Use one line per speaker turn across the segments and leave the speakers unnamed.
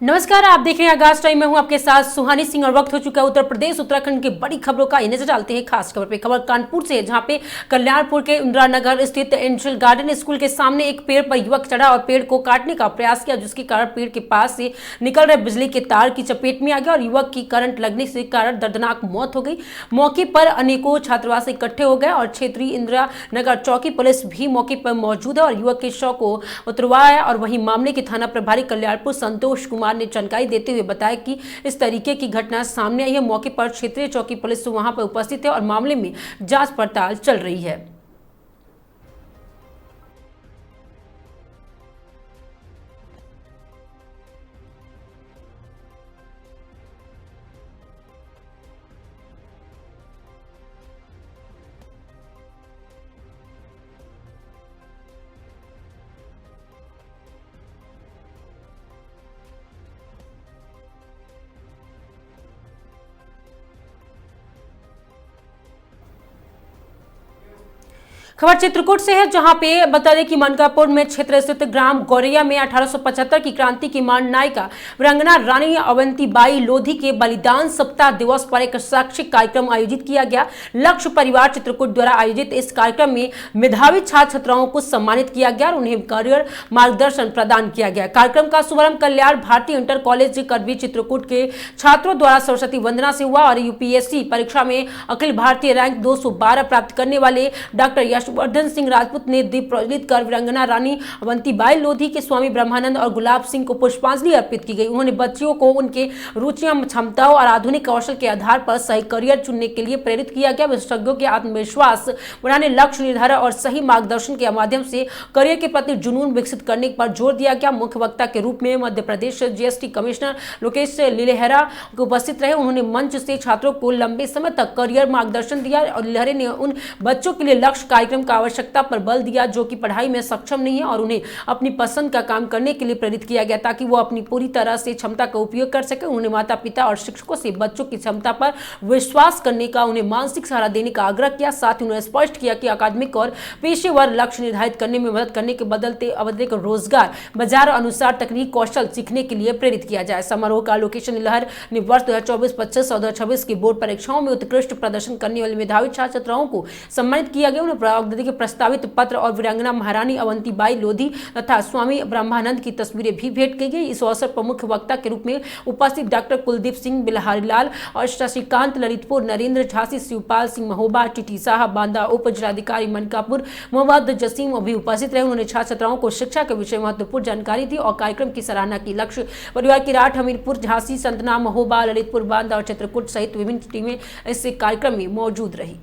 नमस्कार, आप देख रहे हैं आगाज टाइम में हूं आपके साथ सुहानी सिंह और वक्त हो चुका है उत्तर प्रदेश उत्तराखंड की बड़ी खबरों का। नजर डालते हैं खास खबर पे। खबर कानपुर से है, जहां पे कल्याणपुर के इंदिरा नगर स्थित एंजल गार्डन स्कूल के सामने एक पेड़ पर युवक चढ़ा और पेड़ को काटने का प्रयास किया, जिसके कारण पेड़ के पास से निकल रहे बिजली के तार की चपेट में आ गया और युवक की करंट लगने से कारण दर्दनाक मौत हो गई। मौके पर अनेकों छात्रावास इकट्ठे हो गए और क्षेत्रीय इंदिरा नगर चौकी पुलिस भी मौके पर मौजूद है और युवक के शव को उतरवाया। और वहीं मामले के थाना प्रभारी कल्याणपुर संतोष कुमार ने जानकारी देते हुए बताया कि इस तरीके की घटना सामने आई है। मौके पर क्षेत्रीय चौकी पुलिस वहां पर उपस्थित है और मामले में जांच पड़ताल चल रही है। खबर चित्रकूट से है, जहां पे बता दें कि मनकापुर में क्षेत्र स्थित ग्राम गौरैया में 1875 की क्रांति की महान नायिका वीरांगना रानी अवंतीबाई लोधी के बलिदान सप्ताह दिवस पर एक शैक्षिक कार्यक्रम आयोजित किया गया। लक्ष्य परिवार चित्रकूट द्वारा आयोजित इस कार्यक्रम में मेधावी छात्र छात्राओं को सम्मानित किया गया और उन्हें करियर मार्गदर्शन प्रदान किया गया। कार्यक्रम का शुभारंभ कल्याण भारतीय इंटर कॉलेज करवी चित्रकूट के छात्रों द्वारा सरस्वती वंदना से हुआ और यूपीएससी परीक्षा में अखिल भारतीय रैंक 212 प्राप्त करने वाले डॉक्टर वर्धन सिंह राजपूत ने दीप प्रज्वलित कर वीरांगना रानी अवंतीबाई लोधी के स्वामी ब्रह्मानंद और गुलाब सिंह को पुष्पांजलि अर्पित की गई। उन्होंने बच्चियों को उनके रुचियां, क्षमताओं और आधुनिक कौशल के आधार पर सही करियर चुनने के लिए प्रेरित किया गया। विशेषज्ञों के आत्मविश्वास बढ़ाने, लक्ष्य निर्धारण और सही मार्गदर्शन के माध्यम से करियर के प्रति जुनून विकसित करने पर जोर दिया गया। मुख्य वक्ता के रूप में मध्य प्रदेश जीएसटी कमिश्नर लोकेश लिलेहरा उपस्थित रहे। उन्होंने मंच से छात्रों को लंबे समय तक करियर मार्गदर्शन दिया और लिलेहरे ने उन बच्चों के लिए लक्ष्य कार्यक्रम का आवश्यकता पर बल दिया जो कि पढ़ाई में सक्षम नहीं है और उन्हें अपनी पसंद का काम करने के लिए प्रेरित किया गया ताकि वो अपनी पूरी तरह से क्षमता का उपयोग कर सके। उन्होंने माता पिता और शिक्षकों से बच्चों की क्षमता पर विश्वास करने का, उन्हें मानसिक सहारा देने का आग्रह किया। साथ ही उन्होंने स्पष्ट किया कि अकादमिक और पेशेवर लक्ष्य निर्धारित करने में मदद करने के बदलते अवधिक रोजगार बाजार अनुसार तकनीक कौशल सीखने के लिए प्रेरित किया जाए। समारोह का लोकेशन लहर ने वर्ष 2024-25 और 2026 की बोर्ड परीक्षाओं में उत्कृष्ट प्रदर्शन करने वाले मेधावी छात्र छात्राओं को सम्मानित किया गया। उन्हें के प्रस्तावित पत्र और वीरांगना महारानी अवंतीबाई लोधी तथा स्वामी ब्रह्मानंद की तस्वीरें भी भेंट की गई। इस अवसर पर मुख्य वक्ता के रूप में उपस्थित डॉक्टर कुलदीप सिंह बिलहरीलाल और शशिकांत ललितपुर, नरेंद्र झांसी, शिवपाल सिंह महोबा, टीटी साहब बांदा, उप जिलाधिकारी मनकापुर मोहम्मद जसीम भी उपस्थित रहे। उन्होंने छात्र छात्राओं को शिक्षा के विषय महत्वपूर्ण जानकारी दी और कार्यक्रम की सराहना की। लक्ष्य परिवार की राठ, हमीरपुर, झांसी, संतना, महोबा, ललितपुर, बांदा और चित्रकूट सहित विभिन्न टीमें इस कार्यक्रम में मौजूद रही।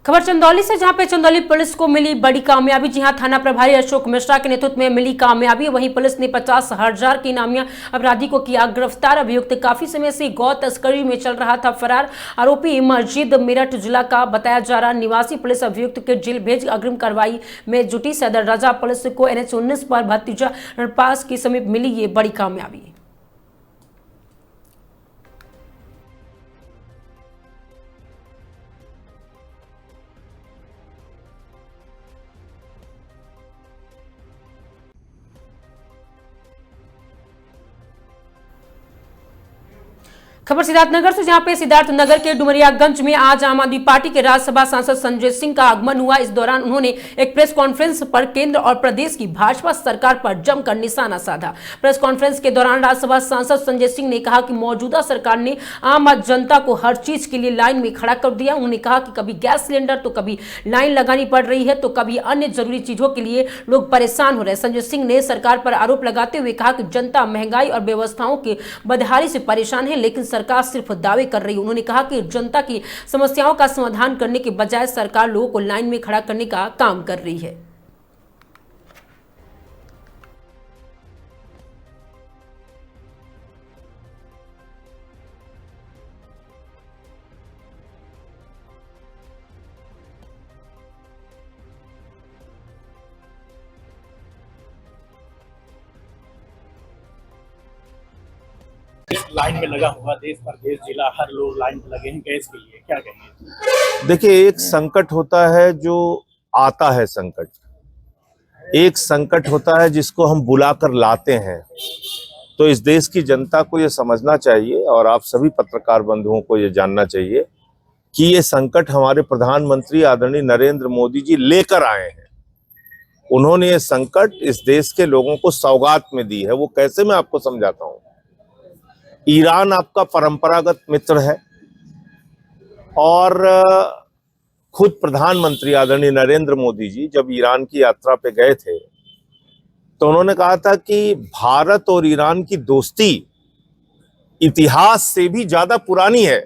खबर चंदौली से, जहां पे चंदौली पुलिस को मिली बड़ी कामयाबी। जी हां, थाना प्रभारी अशोक मिश्रा के नेतृत्व में मिली कामयाबी। वहीं पुलिस ने 50,000 के इनामिया अपराधी को किया गिरफ्तार। अभियुक्त काफी समय से गौ तस्करी में चल रहा था फरार। आरोपी मस्जिद मेरठ जिला का बताया जा रहा निवासी। पुलिस अभियुक्त के जेल भेज अग्रिम कार्रवाई में जुटी। सदर राजा पुलिस को NH-19 पर भतीजा पास के समीप मिली ये बड़ी कामयाबी। खबर सिद्धार्थनगर से, जहां पे सिद्धार्थनगर के डुमरियागंज में आज आम आदमी पार्टी के राज्यसभा सांसद संजय सिंह का आगमन हुआ। इस दौरान उन्होंने एक प्रेस कॉन्फ्रेंस पर केंद्र और प्रदेश की भाजपा सरकार पर जमकर निशाना साधा। प्रेस कॉन्फ्रेंस के दौरान राज्यसभा सांसद संजय सिंह ने कहा कि मौजूदा सरकार ने आम जनता को हर चीज के लिए लाइन में खड़ा कर दिया। उन्होंने कहा कि कभी गैस सिलेंडर तो कभी लाइन लगानी पड़ रही है, तो कभी अन्य जरूरी चीजों के लिए लोग परेशान हो रहे हैं। संजय सिंह ने सरकार पर आरोप लगाते हुए कहा कि जनता महंगाई और व्यवस्थाओं के बदहाली से परेशान है, लेकिन सरकार सिर्फ दावे कर रही है। उन्होंने कहा कि जनता की समस्याओं का समाधान करने के बजाय सरकार लोगों को लाइन में खड़ा करने का काम कर रही है।
लाइन में लगा हुआ देश प्रदेश जिला हर लोग लाइन में लगे हैं गैस के लिए, क्या कहेंगे?
देखिए, एक संकट होता है जो आता है संकट, एक संकट होता है जिसको हम बुलाकर लाते हैं। तो इस देश की जनता को ये समझना चाहिए और आप सभी पत्रकार बंधुओं को ये जानना चाहिए कि ये संकट हमारे प्रधानमंत्री आदरणीय नरेंद्र मोदी जी लेकर आए हैं। उन्होंने ये संकट इस देश के लोगों को सौगात में दी है। वो कैसे, मैं आपको समझाता हूँ। ईरान आपका परंपरागत मित्र है और खुद प्रधानमंत्री आदरणीय नरेंद्र मोदी जी जब ईरान की यात्रा पे गए थे तो उन्होंने कहा था कि भारत और ईरान की दोस्ती इतिहास से भी ज्यादा पुरानी है।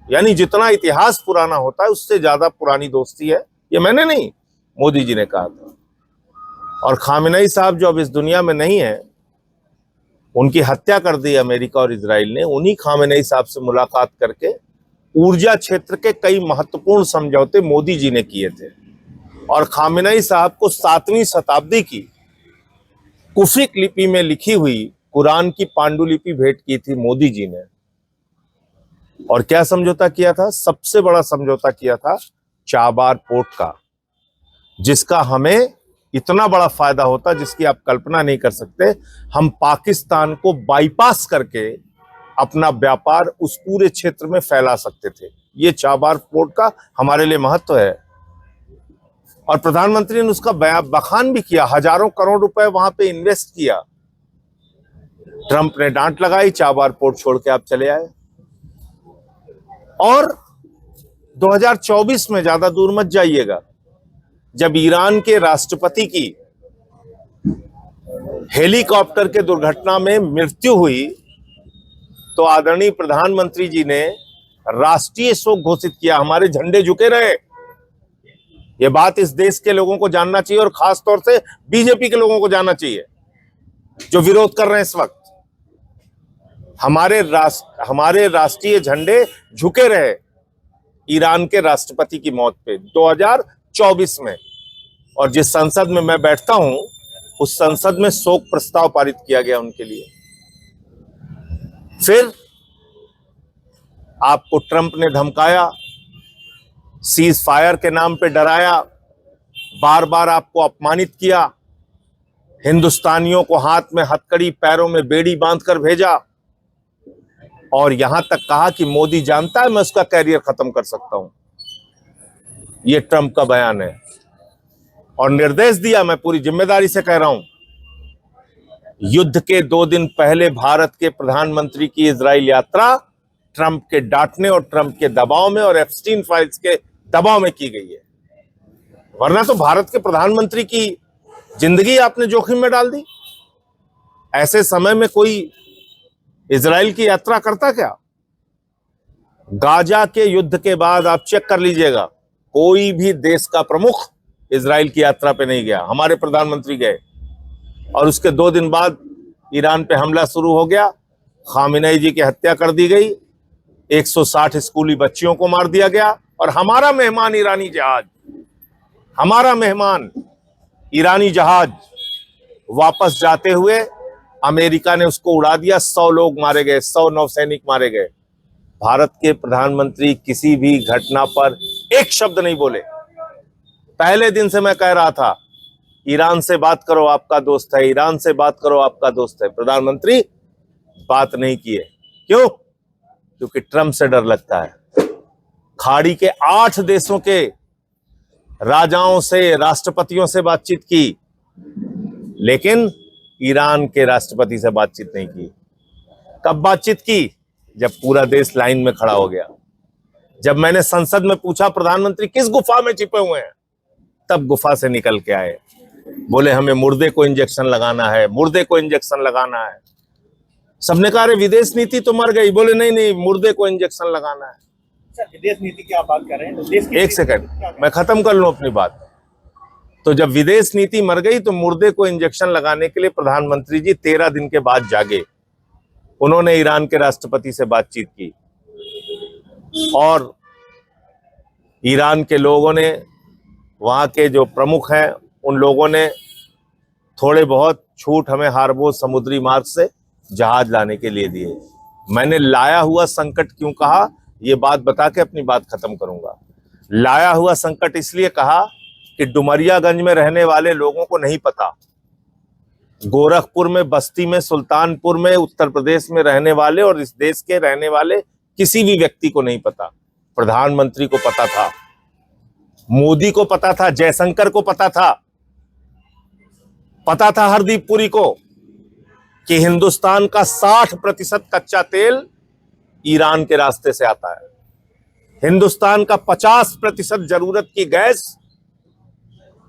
यानी जितना इतिहास पुराना होता है उससे ज्यादा पुरानी दोस्ती है। ये मैंने नहीं, मोदी जी ने कहा था। और खामेनेई साहब जो अब इस दुनिया में नहीं है, उनकी हत्या कर दी अमेरिका और इजराइल ने। उन्हीं खामेनेई साहब से मुलाकात करके ऊर्जा क्षेत्र के कई महत्वपूर्ण समझौते मोदी जी ने किए थे। और खामेनेई साहब को 7वीं शताब्दी की कुफिक लिपि में लिखी हुई कुरान की पांडुलिपि भेंट की थी मोदी जी ने। और क्या समझौता किया था? सबसे बड़ा समझौता किया था चाबार पोर्ट का, जिसका हमें इतना बड़ा फायदा होता जिसकी आप कल्पना नहीं कर सकते। हम पाकिस्तान को बाईपास करके अपना व्यापार उस पूरे क्षेत्र में फैला सकते थे। ये चाबार पोर्ट का हमारे लिए महत्व है। और प्रधानमंत्री ने उसका बखान भी किया, हजारों करोड़ रुपए वहां पे इन्वेस्ट किया। ट्रंप ने डांट लगाई, चाबार पोर्ट छोड़ के आप चले आए। और 2024 में, ज्यादा दूर मत जाइएगा, जब ईरान के राष्ट्रपति की हेलीकॉप्टर के दुर्घटना में मृत्यु हुई तो आदरणीय प्रधानमंत्री जी ने राष्ट्रीय शोक घोषित किया। हमारे झंडे झुके रहे। ये बात इस देश के लोगों को जानना चाहिए और खास तौर से बीजेपी के लोगों को जानना चाहिए जो विरोध कर रहे हैं इस वक्त। हमारे राष्ट्रीय झंडे झुके रहे ईरान के राष्ट्रपति की मौत पे 2024 में। और जिस संसद में मैं बैठता हूं उस संसद में शोक प्रस्ताव पारित किया गया उनके लिए। फिर आपको ट्रंप ने धमकाया, सीज फायर के नाम पे डराया, बार बार आपको अपमानित किया, हिंदुस्तानियों को हाथ में हथकड़ी पैरों में बेड़ी बांधकर भेजा और यहां तक कहा कि मोदी जानता है मैं उसका कैरियर खत्म कर सकता हूं। ये ट्रंप का बयान है। और निर्देश दिया, मैं पूरी जिम्मेदारी से कह रहा हूं, युद्ध के 2 दिन पहले भारत के प्रधानमंत्री की इजराइल यात्रा ट्रंप के डांटने और ट्रंप के दबाव में और एप्स्टीन फाइल्स के दबाव में की गई है। वरना तो भारत के प्रधानमंत्री की जिंदगी आपने जोखिम में डाल दी। ऐसे समय में कोई इजराइल की यात्रा करता क्या? गाजा के युद्ध के बाद आप चेक कर लीजिएगा, कोई भी देश का प्रमुख इजराइल की यात्रा पे नहीं गया। हमारे प्रधानमंत्री गए और उसके 2 दिन बाद ईरान पे हमला शुरू हो गया, खामेनेई जी की हत्या कर दी गई, 160 स्कूली बच्चियों को मार दिया गया और हमारा मेहमान ईरानी जहाज वापस जाते हुए अमेरिका ने उसको उड़ा दिया। 100 लोग मारे गए, 100 नौसैनिक मारे गए। भारत के प्रधानमंत्री किसी भी घटना पर एक शब्द नहीं बोले। पहले दिन से मैं कह रहा था ईरान से बात करो आपका दोस्त है, ईरान से बात करो आपका दोस्त है। प्रधानमंत्री बात नहीं किए। क्यों? क्योंकि ट्रंप से डर लगता है। खाड़ी के 8 देशों के राजाओं से, राष्ट्रपतियों से बातचीत की, लेकिन ईरान के राष्ट्रपति से बातचीत नहीं की। कब बातचीत की? जब पूरा देश लाइन में खड़ा हो गया। जब मैंने संसद में पूछा प्रधानमंत्री किस गुफा में छिपे हुए हैं, तब गुफा से निकल के आए। बोले हमें मुर्दे को इंजेक्शन लगाना है, मुर्दे को इंजेक्शन लगाना है। सबने कहा अरे विदेश नीति तो मर गई। बोले नहीं नहीं, मुर्दे को इंजेक्शन लगाना है।
सर, विदेश नीति की आप बात कर रहे हैं, तो देश की
एक सेकंड, मैं खत्म कर लूं अपनी बात। तो जब विदेश नीति मर गई तो मुर्दे को इंजेक्शन लगाने के लिए प्रधानमंत्री जी 13 दिन के बाद जागे। उन्होंने ईरान के राष्ट्रपति से बातचीत की और ईरान के लोगों ने, वहां के जो प्रमुख हैं, उन लोगों ने थोड़े बहुत छूट हमें हार्बोज समुद्री मार्ग से जहाज लाने के लिए दिए। मैंने लाया हुआ संकट क्यों कहा, ये बात बता के अपनी बात खत्म करूंगा। लाया हुआ संकट इसलिए कहा कि डुमरियागंज में रहने वाले लोगों को नहीं पता, गोरखपुर में, बस्ती में, सुल्तानपुर में, उत्तर प्रदेश में रहने वाले और इस देश के रहने वाले किसी भी व्यक्ति को नहीं पता। प्रधानमंत्री को पता था, मोदी को पता था, जयशंकर को पता था हरदीप पुरी को कि हिंदुस्तान का 60% कच्चा तेल ईरान के रास्ते से आता है। हिंदुस्तान का 50% जरूरत की गैस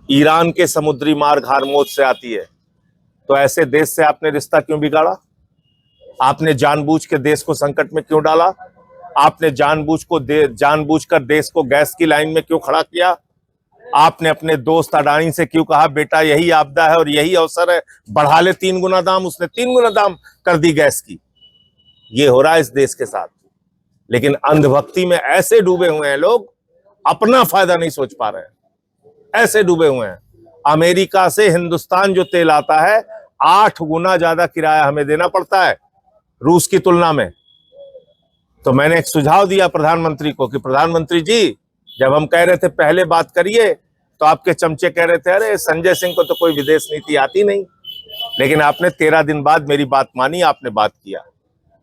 ईरान के समुद्री मार्ग हार्मोज से आती है। तो ऐसे देश से आपने रिश्ता क्यों बिगाड़ा? आपने जानबूझ के देश को संकट में क्यों डाला? आपने जानबूझकर देश को गैस की लाइन में क्यों खड़ा किया? आपने अपने दोस्त अडानी से क्यों कहा बेटा यही आपदा है और यही अवसर है, बढ़ा ले 3 गुना दाम? उसने 3 गुना दाम कर दी गैस की। ये हो रहा है इस देश के साथ। लेकिन अंधभक्ति में ऐसे डूबे हुए हैं लोग, अपना फायदा नहीं सोच पा रहे हैं, ऐसे डूबे हुए हैं। अमेरिका से हिंदुस्तान जो तेल आता है 8 गुना ज्यादा किराया हमें देना पड़ता है रूस की तुलना में। तो मैंने एक सुझाव दिया प्रधानमंत्री को कि प्रधानमंत्री जी, जब हम कह रहे थे पहले बात करिए, तो आपके चमचे कह रहे थे अरे संजय सिंह को तो कोई विदेश नीति आती नहीं। लेकिन आपने 13 दिन बाद मेरी बात मानी, आपने बात किया।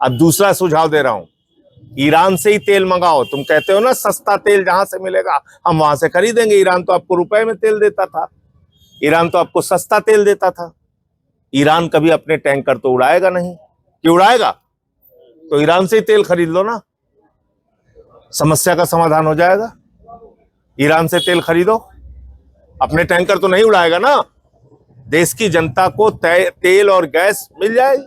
अब दूसरा सुझाव दे रहा हूं, ईरान से ही तेल मंगाओ। तुम कहते हो ना सस्ता तेल जहां से मिलेगा हम वहां से खरीदेंगे। ईरान तो आपको रुपए में तेल देता था, ईरान तो आपको सस्ता तेल देता था। ईरान कभी अपने टैंकर तो उड़ाएगा नहीं, कि उड़ाएगा? तो ईरान से ही तेल खरीद लो ना, समस्या का समाधान हो जाएगा। ईरान से तेल खरीदो, अपने टैंकर तो नहीं उड़ाएगा ना। देश की जनता को तेल और गैस मिल जाएगी।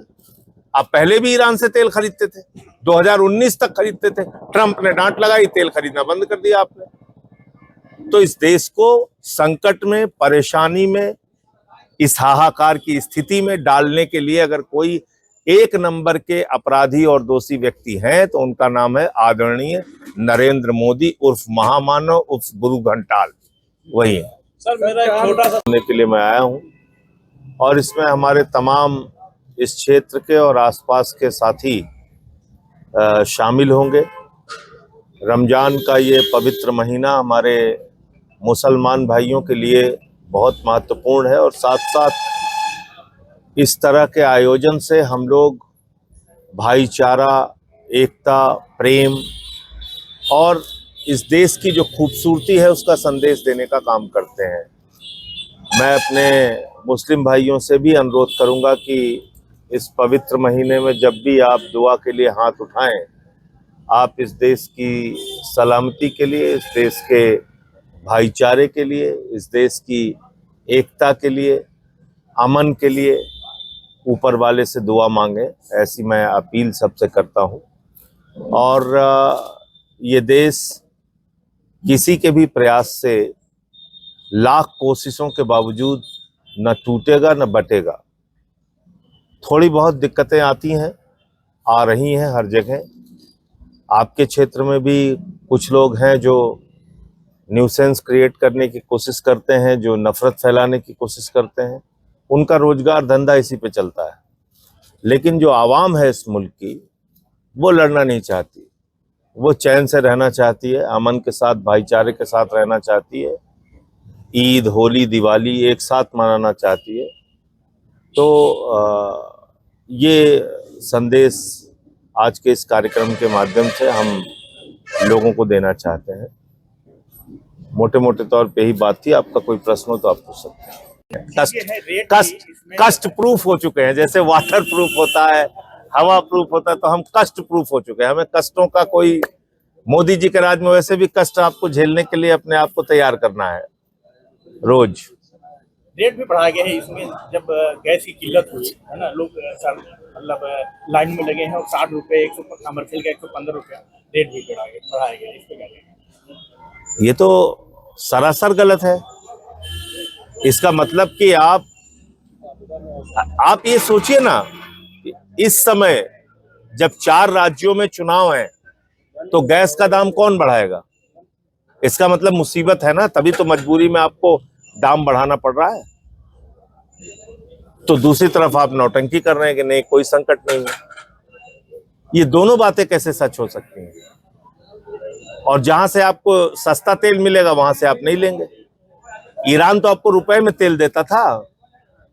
आप पहले भी ईरान से तेल खरीदते थे, 2019 तक खरीदते थे। ट्रंप ने डांट लगाई, तेल खरीदना बंद कर दिया आपने। तो इस देश को संकट में, परेशानी में, इस हाहाकार की स्थिति में डालने के लिए अगर कोई 1 नंबर के अपराधी और दोषी व्यक्ति हैं तो उनका नाम है आदरणीय नरेंद्र मोदी उर्फ महामानव उर्फ गुरु घंटाल, वही है।
सर, मेरा एक छोटा सा
के लिए मैं आया हूं और इसमें हमारे तमाम इस क्षेत्र के और आसपास के साथी शामिल होंगे। रमजान का ये पवित्र महीना हमारे मुसलमान भाइयों के लिए बहुत महत्वपूर्ण है और साथ साथ इस तरह के आयोजन से हम लोग भाईचारा, एकता, प्रेम और इस देश की जो खूबसूरती है उसका संदेश देने का काम करते हैं। मैं अपने मुस्लिम भाइयों से भी अनुरोध करूंगा कि इस पवित्र महीने में जब भी आप दुआ के लिए हाथ उठाएं, आप इस देश की सलामती के लिए, इस देश के भाईचारे के लिए, इस देश की एकता के लिए, अमन के लिए ऊपर वाले से दुआ मांगे, ऐसी मैं अपील सबसे करता हूं। और ये देश किसी के भी प्रयास से, लाख कोशिशों के बावजूद न टूटेगा न बटेगा। थोड़ी बहुत दिक्कतें आती हैं, आ रही हैं हर जगह। आपके क्षेत्र में भी कुछ लोग हैं जो न्यूसेंस क्रिएट करने की कोशिश करते हैं, जो नफरत फैलाने की कोशिश करते हैं। उनका रोजगार धंधा इसी पे चलता है। लेकिन जो आवाम है इस मुल्क की, वो लड़ना नहीं चाहती, वो चैन से रहना चाहती है, अमन के साथ, भाईचारे के साथ रहना चाहती है, ईद, होली, दिवाली एक साथ मनाना चाहती है। तो ये संदेश आज के इस कार्यक्रम के माध्यम से हम लोगों को देना चाहते हैं। मोटे मोटे तौर पे ही बात थी। आपका कोई प्रश्न हो तो आप पूछ सकते हैं। कष्ट प्रूफ हो चुके हैं, जैसे वाटर प्रूफ होता है, हवा प्रूफ होता है, तो हम कष्ट प्रूफ हो चुके हैं। हमें कष्टों का कोई, मोदी जी के राज में वैसे भी कष्ट आपको झेलने के लिए अपने आप को तैयार करना है रोज।
रेट भी बढ़ाया गया है इसमें, जब गैस की किल्लत हुई है ना, लोग मतलब लाइन में लगे हैं और 60 रुपए, 100 कमर्शियल का 115 रुपया रेट भी बढ़ाया गया। इस पे क्या कहेंगे?
ये तो सरासर गलत है। इसका मतलब कि आप ये सोचिए ना, इस समय जब 4 राज्यों में चुनाव है तो गैस का दाम कौन बढ़ाएगा? इसका मतलब मुसीबत है ना, तभी तो मजबूरी में आपको दाम बढ़ाना पड़ रहा है। तो दूसरी तरफ आप नौटंकी कर रहे हैं कि नहीं, कोई संकट नहीं है। ये दोनों बातें कैसे सच हो सकती हैं? और जहां से आपको सस्ता तेल मिलेगा वहां से आप नहीं लेंगे। ईरान तो आपको रुपए में तेल देता था।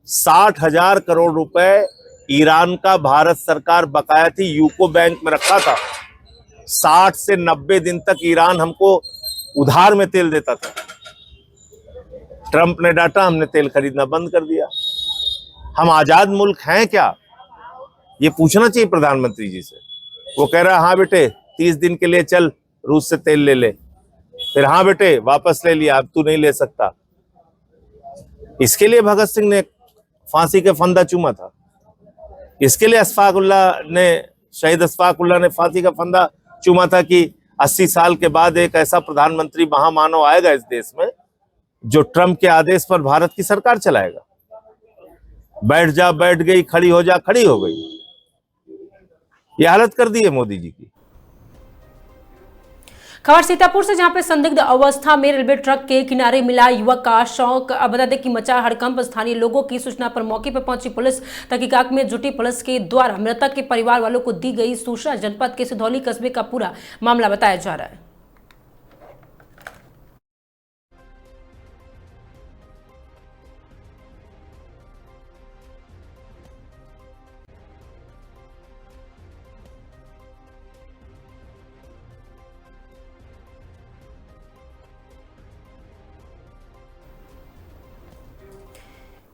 60,000 करोड़ रुपए ईरान का भारत सरकार बकाया थी, यूको बैंक में रखा था। 60 से 90 दिन तक ईरान हमको उधार में तेल देता था। ट्रंप ने डांटा, हमने तेल खरीदना बंद कर दिया। हम आजाद मुल्क हैं क्या? ये पूछना चाहिए प्रधानमंत्री जी से। वो कह रहा है हाँ बेटे 30 दिन के लिए चल रूस से तेल ले ले, फिर हाँ बेटे वापस ले लिया, अब तू नहीं ले सकता। इसके लिए भगत सिंह ने फांसी का फंदा चूमा था। इसके लिए शहीद अशफाकुल्लाह ने फांसी का फंदा चूमा था कि 80 साल के बाद एक ऐसा प्रधानमंत्री महामानव आएगा इस देश में जो ट्रंप के आदेश पर भारत की सरकार चलाएगा। बैठ जा बैठ गई, खड़ी हो जा खड़ी हो गई। ये हालत कर दी है मोदी जी की।
खबर सीतापुर से, जहां पे संदिग्ध अवस्था में रेलवे ट्रक के किनारे मिला युवक का शौक बता दें कि मचा हड़कंप। स्थानीय लोगों की सूचना पर मौके पर पहुंची पुलिस तहकीकात में जुटी। पुलिस के द्वारा मृतक के परिवार वालों को दी गई सूचना। जनपद के सिधौली कस्बे का पूरा मामला बताया जा रहा है।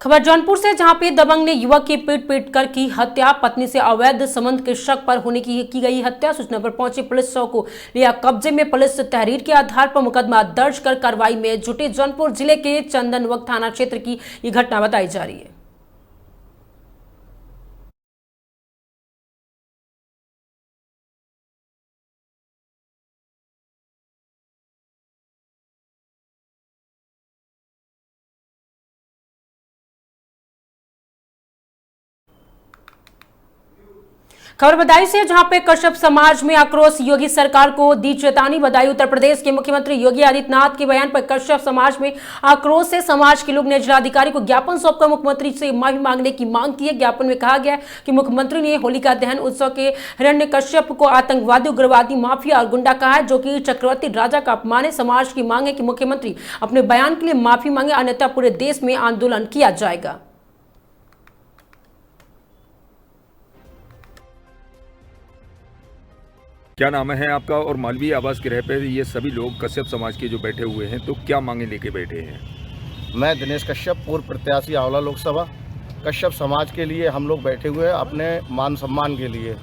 खबर जौनपुर से, जहां पे दबंग ने युवक की पीट कर की हत्या। पत्नी से अवैध संबंध के शक पर होने की गई हत्या। सूचना पर पहुंची पुलिस शव को लिया कब्जे में। पुलिस तहरीर के आधार पर मुकदमा दर्ज कर कार्रवाई में जुटे। जौनपुर जिले के चंदनवक थाना क्षेत्र की ये घटना बताई जा रही है। खबर बदायूं से, जहां पे कश्यप समाज में आक्रोश। योगी सरकार को दी चेतावनी। बदायूं उत्तर प्रदेश के मुख्यमंत्री योगी आदित्यनाथ के बयान पर कश्यप समाज में आक्रोश से समाज के लोग ने जिलाधिकारी को ज्ञापन सौंपकर मुख्यमंत्री से माफी मांगने की मांग की है। ज्ञापन में कहा गया कि मुख्यमंत्री ने होलिका दहन उत्सव के हिरण्यकश्यप को आतंकवादी, उग्रवादी, माफिया और गुंडा कहा है, जो कि चक्रवर्ती राजा का अपमान है। समाज की मांग है कि मुख्यमंत्री अपने बयान के लिए माफी मांगे, अन्यथा पूरे देश में आंदोलन किया जाएगा।
क्या नाम है आपका? और मालवीय आवास गृह पे ये सभी लोग कश्यप समाज के जो बैठे हुए हैं, तो क्या मांगे लेके बैठे हैं?
मैं दिनेश कश्यप, पूर्व प्रत्याशी आंवला लोकसभा। कश्यप समाज के लिए हम लोग बैठे हुए हैं अपने मान सम्मान के लिए।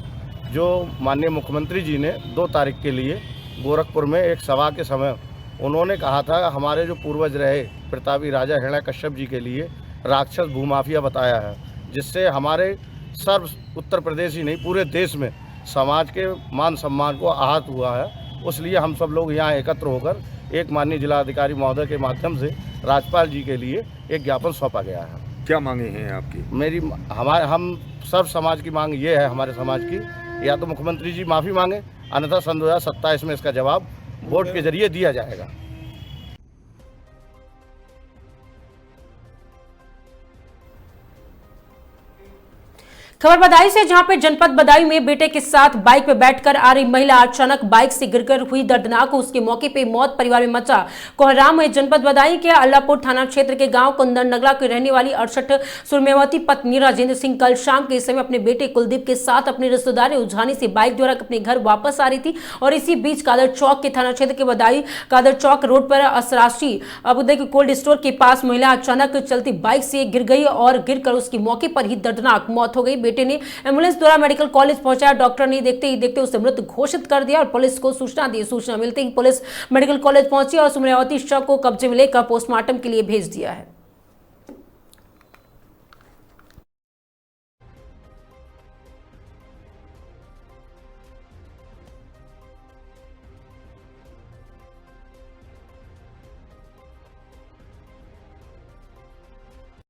जो माननीय मुख्यमंत्री जी ने 2 तारीख के लिए गोरखपुर में एक सभा के समय उन्होंने कहा था, हमारे जो पूर्वज रहे प्रतापी राजा हिरण्यकश्यप जी के लिए राक्षस भूमाफिया बताया है, जिससे हमारे सर्व उत्तर प्रदेश ही नहीं पूरे देश में समाज के मान सम्मान को आहत हुआ है। उसलिए हम सब लोग यहाँ एकत्र होकर एक माननीय जिलाधिकारी महोदय के माध्यम से राज्यपाल जी के लिए एक ज्ञापन सौंपा गया है।
क्या मांगे हैं आपकी?
हम सब समाज की मांग ये है, हमारे समाज की, या तो मुख्यमंत्री जी माफ़ी मांगे, अन्यथा सन 2027 में इसका जवाब वोट के जरिए दिया जाएगा।
खबर बदायूं से, जहां पे जनपद बदायूं में बेटे के साथ बाइक पे बैठकर आ रही महिला अचानक बाइक से गिरकर हुई दर्दनाक, उसके मौके पे मौत। परिवार में मचा कोहराम है। जनपद बदायूं के अल्लापुर थाना क्षेत्र के गांव कुंदन नगला की रहने वाली 68 सुरमेवती पत्नी राजेंद्र सिंह कल शाम के समय अपने बेटे कुलदीप के साथ अपने रिश्तेदार उजानी से बाइक द्वारा अपने घर वापस आ रही थी और इसी बीच कादर चौक के थाना क्षेत्र के बदायूं कादर चौक रोड पर असराशी अबुदय के कोल्ड स्टोर के पास महिला अचानक चलती बाइक से गिर गई और गिरकर उसकी मौके पर ही दर्दनाक मौत हो गई। बेटे ने एम्बुलेंस द्वारा मेडिकल कॉलेज पहुंचाया। डॉक्टर ने देखते ही देखते उसे मृत घोषित कर दिया और पुलिस को सूचना दी। सूचना मिलते ही पुलिस मेडिकल कॉलेज पहुंची और सुमरावती शव को कब्जे में लेकर पोस्टमार्टम के लिए भेज दिया है।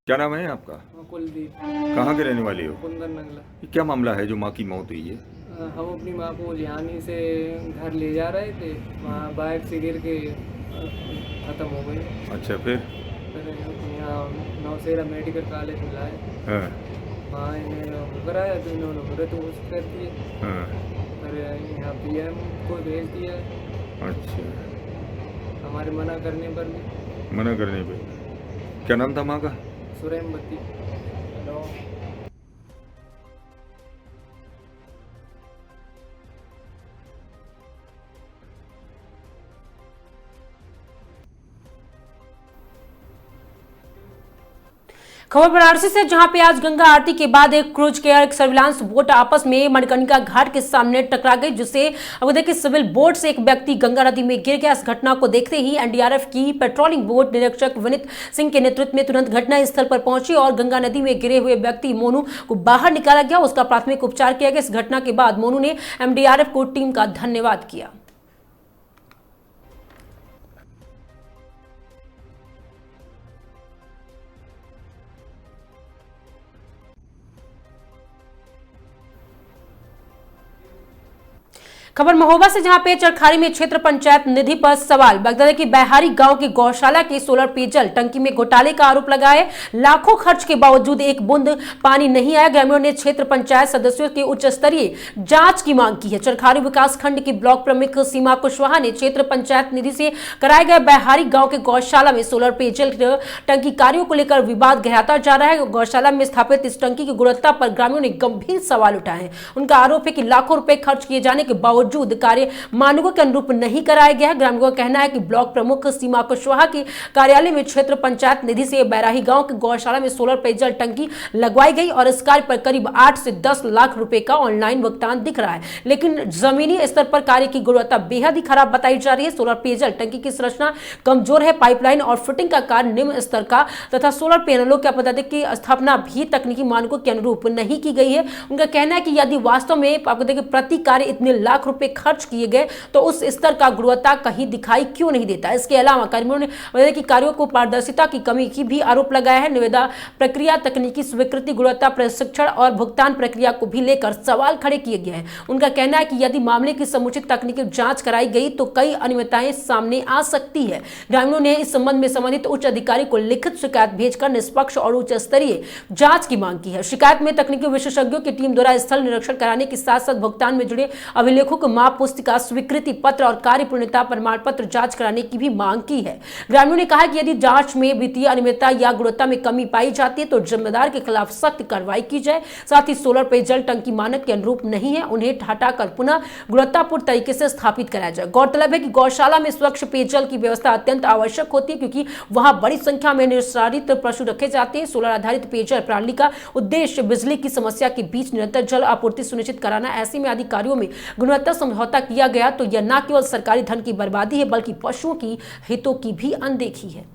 क्या नाम है आपका?
कुलदीप।
कहाँ के रहने वाले हो?
कुंदन नगला।
ये क्या मामला है जो माँ की मौत हुई है?
हम अपनी माँ को लिहानी से घर ले जा रहे थे, वहाँ बाइक से गिर के ख़त्म हो गई।
अच्छा, फिर
यहाँ नौशेरा मेडिकल कॉलेज में लाए।
हाँ।
वहाँ इन्हें कराया तो इन्होंने मृत घोषित कर दिए।
हाँ।
फिर यहाँ PM को भेज दिया।
अच्छा,
हमारे मना करने पर भी।
मना करने पे क्या नाम था माँ का?
सुरेमवती।
खबर वाराणसी से, जहां पे आज गंगा आरती के बाद एक क्रूज केयर सर्विलांस बोट आपस में मणिकर्णिका घाट के सामने टकरा गई, जिससे अवधि के सिविल बोट से एक व्यक्ति गंगा नदी में गिर गया। इस घटना को देखते ही NDRF की पेट्रोलिंग बोट निरीक्षक विनीत सिंह के नेतृत्व में तुरंत घटना स्थल पर पहुंची और गंगा नदी में गिरे हुए व्यक्ति मोनू को बाहर निकाला गया। उसका प्राथमिक उपचार किया गया। इस घटना के बाद मोनू ने MDRF को टीम का धन्यवाद किया। खबर महोबा से, जहां पे चरखारी में क्षेत्र पंचायत निधि पर सवाल। बगदादी की बैहारी गांव की गौशाला के सोलर पेयजल टंकी में घोटाले का आरोप लगा है। लाखों खर्च के बावजूद एक बूंद पानी नहीं आया। ग्रामीणों ने क्षेत्र पंचायत सदस्यों की उच्च स्तरीय जांच की मांग की है। चरखारी विकास खंड की ब्लॉक प्रमुख सीमा कुशवाहा ने क्षेत्र पंचायत निधि से कराए गए बैहारी गांव के गौशाला में सोलर पेयजल टंकी कार्यों को लेकर विवाद गहराता जा रहा है। गौशाला में स्थापित इस टंकी की गुणवत्ता पर ग्रामीणों ने गंभीर सवाल उठाए हैं। उनका आरोप है कि लाखों रुपए खर्च किए जाने के बावजूद कार्य मानकों के अनुरूप नहीं कराया गया है। ग्रामीणों का कहना है कि ब्लॉक प्रमुख सीमा कुशवाहा के कार्यालय में क्षेत्र पंचायत निधि से बैराही गांव के गौशाला में सोलर पेयजल टंकी लगवाई गई और इस कार्य पर करीब 8 से 10 लाख रुपए का ऑनलाइन भुगतान दिख रहा है, लेकिन जमीनी स्तर पर कार्य की गुणवत्ता बेहद ही खराब बताई जा रही है। सोलर पेयजल टंकी की संरचना कमजोर है, पाइपलाइन और फिटिंग का कार्य निम्न स्तर का तथा सोलर पैनलों के पद्धति की स्थापना भी तकनीकी मानकों के अनुरूप नहीं की गई है। उनका कहना है कि यदि वास्तव में प्रति कार्य इतने लाख रुपए खर्च किए गए तो उस स्तर का गुणवत्ता कहीं दिखाई क्यों नहीं देता। इसके अलावा कर्मियों ने बताया कि कार्यों को पारदर्शिता की कमी की भी आरोप लगाया है। निविदा प्रक्रिया, तकनीकी स्वीकृति, गुणवत्ता प्रशिक्षण और भुगतान प्रक्रिया को भी लेकर सवाल खड़े किए गए हैं। उनका कहना है कि यदि मामले की समुचित तकनीकी जांच कराई गई तो कई अनियमितताएं सामने आ सकती है। ग्रामीणों ने इस संबंध में संबंधित उच्च अधिकारी को लिखित शिकायत भेजकर निष्पक्ष और उच्च स्तरीय जांच की मांग की है। शिकायत में तकनीकी विशेषज्ञों की टीम द्वारा स्थल निरीक्षण कराने के साथ साथ भुगतान में जुड़े अभिलेखों को माप पुस्तिका, स्वीकृति पत्र और कार्य पूर्णता प्रमाण पत्र जांच कराने की भी मांग की है। ग्रामीणों ने कहा कि यदि जांच में वित्तीय अनियमितता या गुणवत्ता में कमी पाई जाती है तो जिम्मेदार के खिलाफ सख्त कार्रवाई की जाए। साथ ही सोलर पेयजल टंकी मानक के अनुरूप नहीं है, उन्हें हटाकर पुनः गुणवत्तापूर्ण तरीके से स्थापित कराया जाए। गौरतलब है कि गौशाला में स्वच्छ पेयजल की व्यवस्था अत्यंत आवश्यक होती है, क्योंकि वहां बड़ी संख्या में निस्सारित पशु रखे जाते हैं। सोलर आधारित पेयजल प्रणाली का उद्देश्य बिजली की समस्या के बीच निरंतर जल आपूर्ति सुनिश्चित कराना। ऐसे में अधिकारियों में गुणवत्ता समझौता किया गया तो यह न केवल सरकारी धन की बर्बादी है बल्कि पशुओं की हितों की भी अनदेखी है।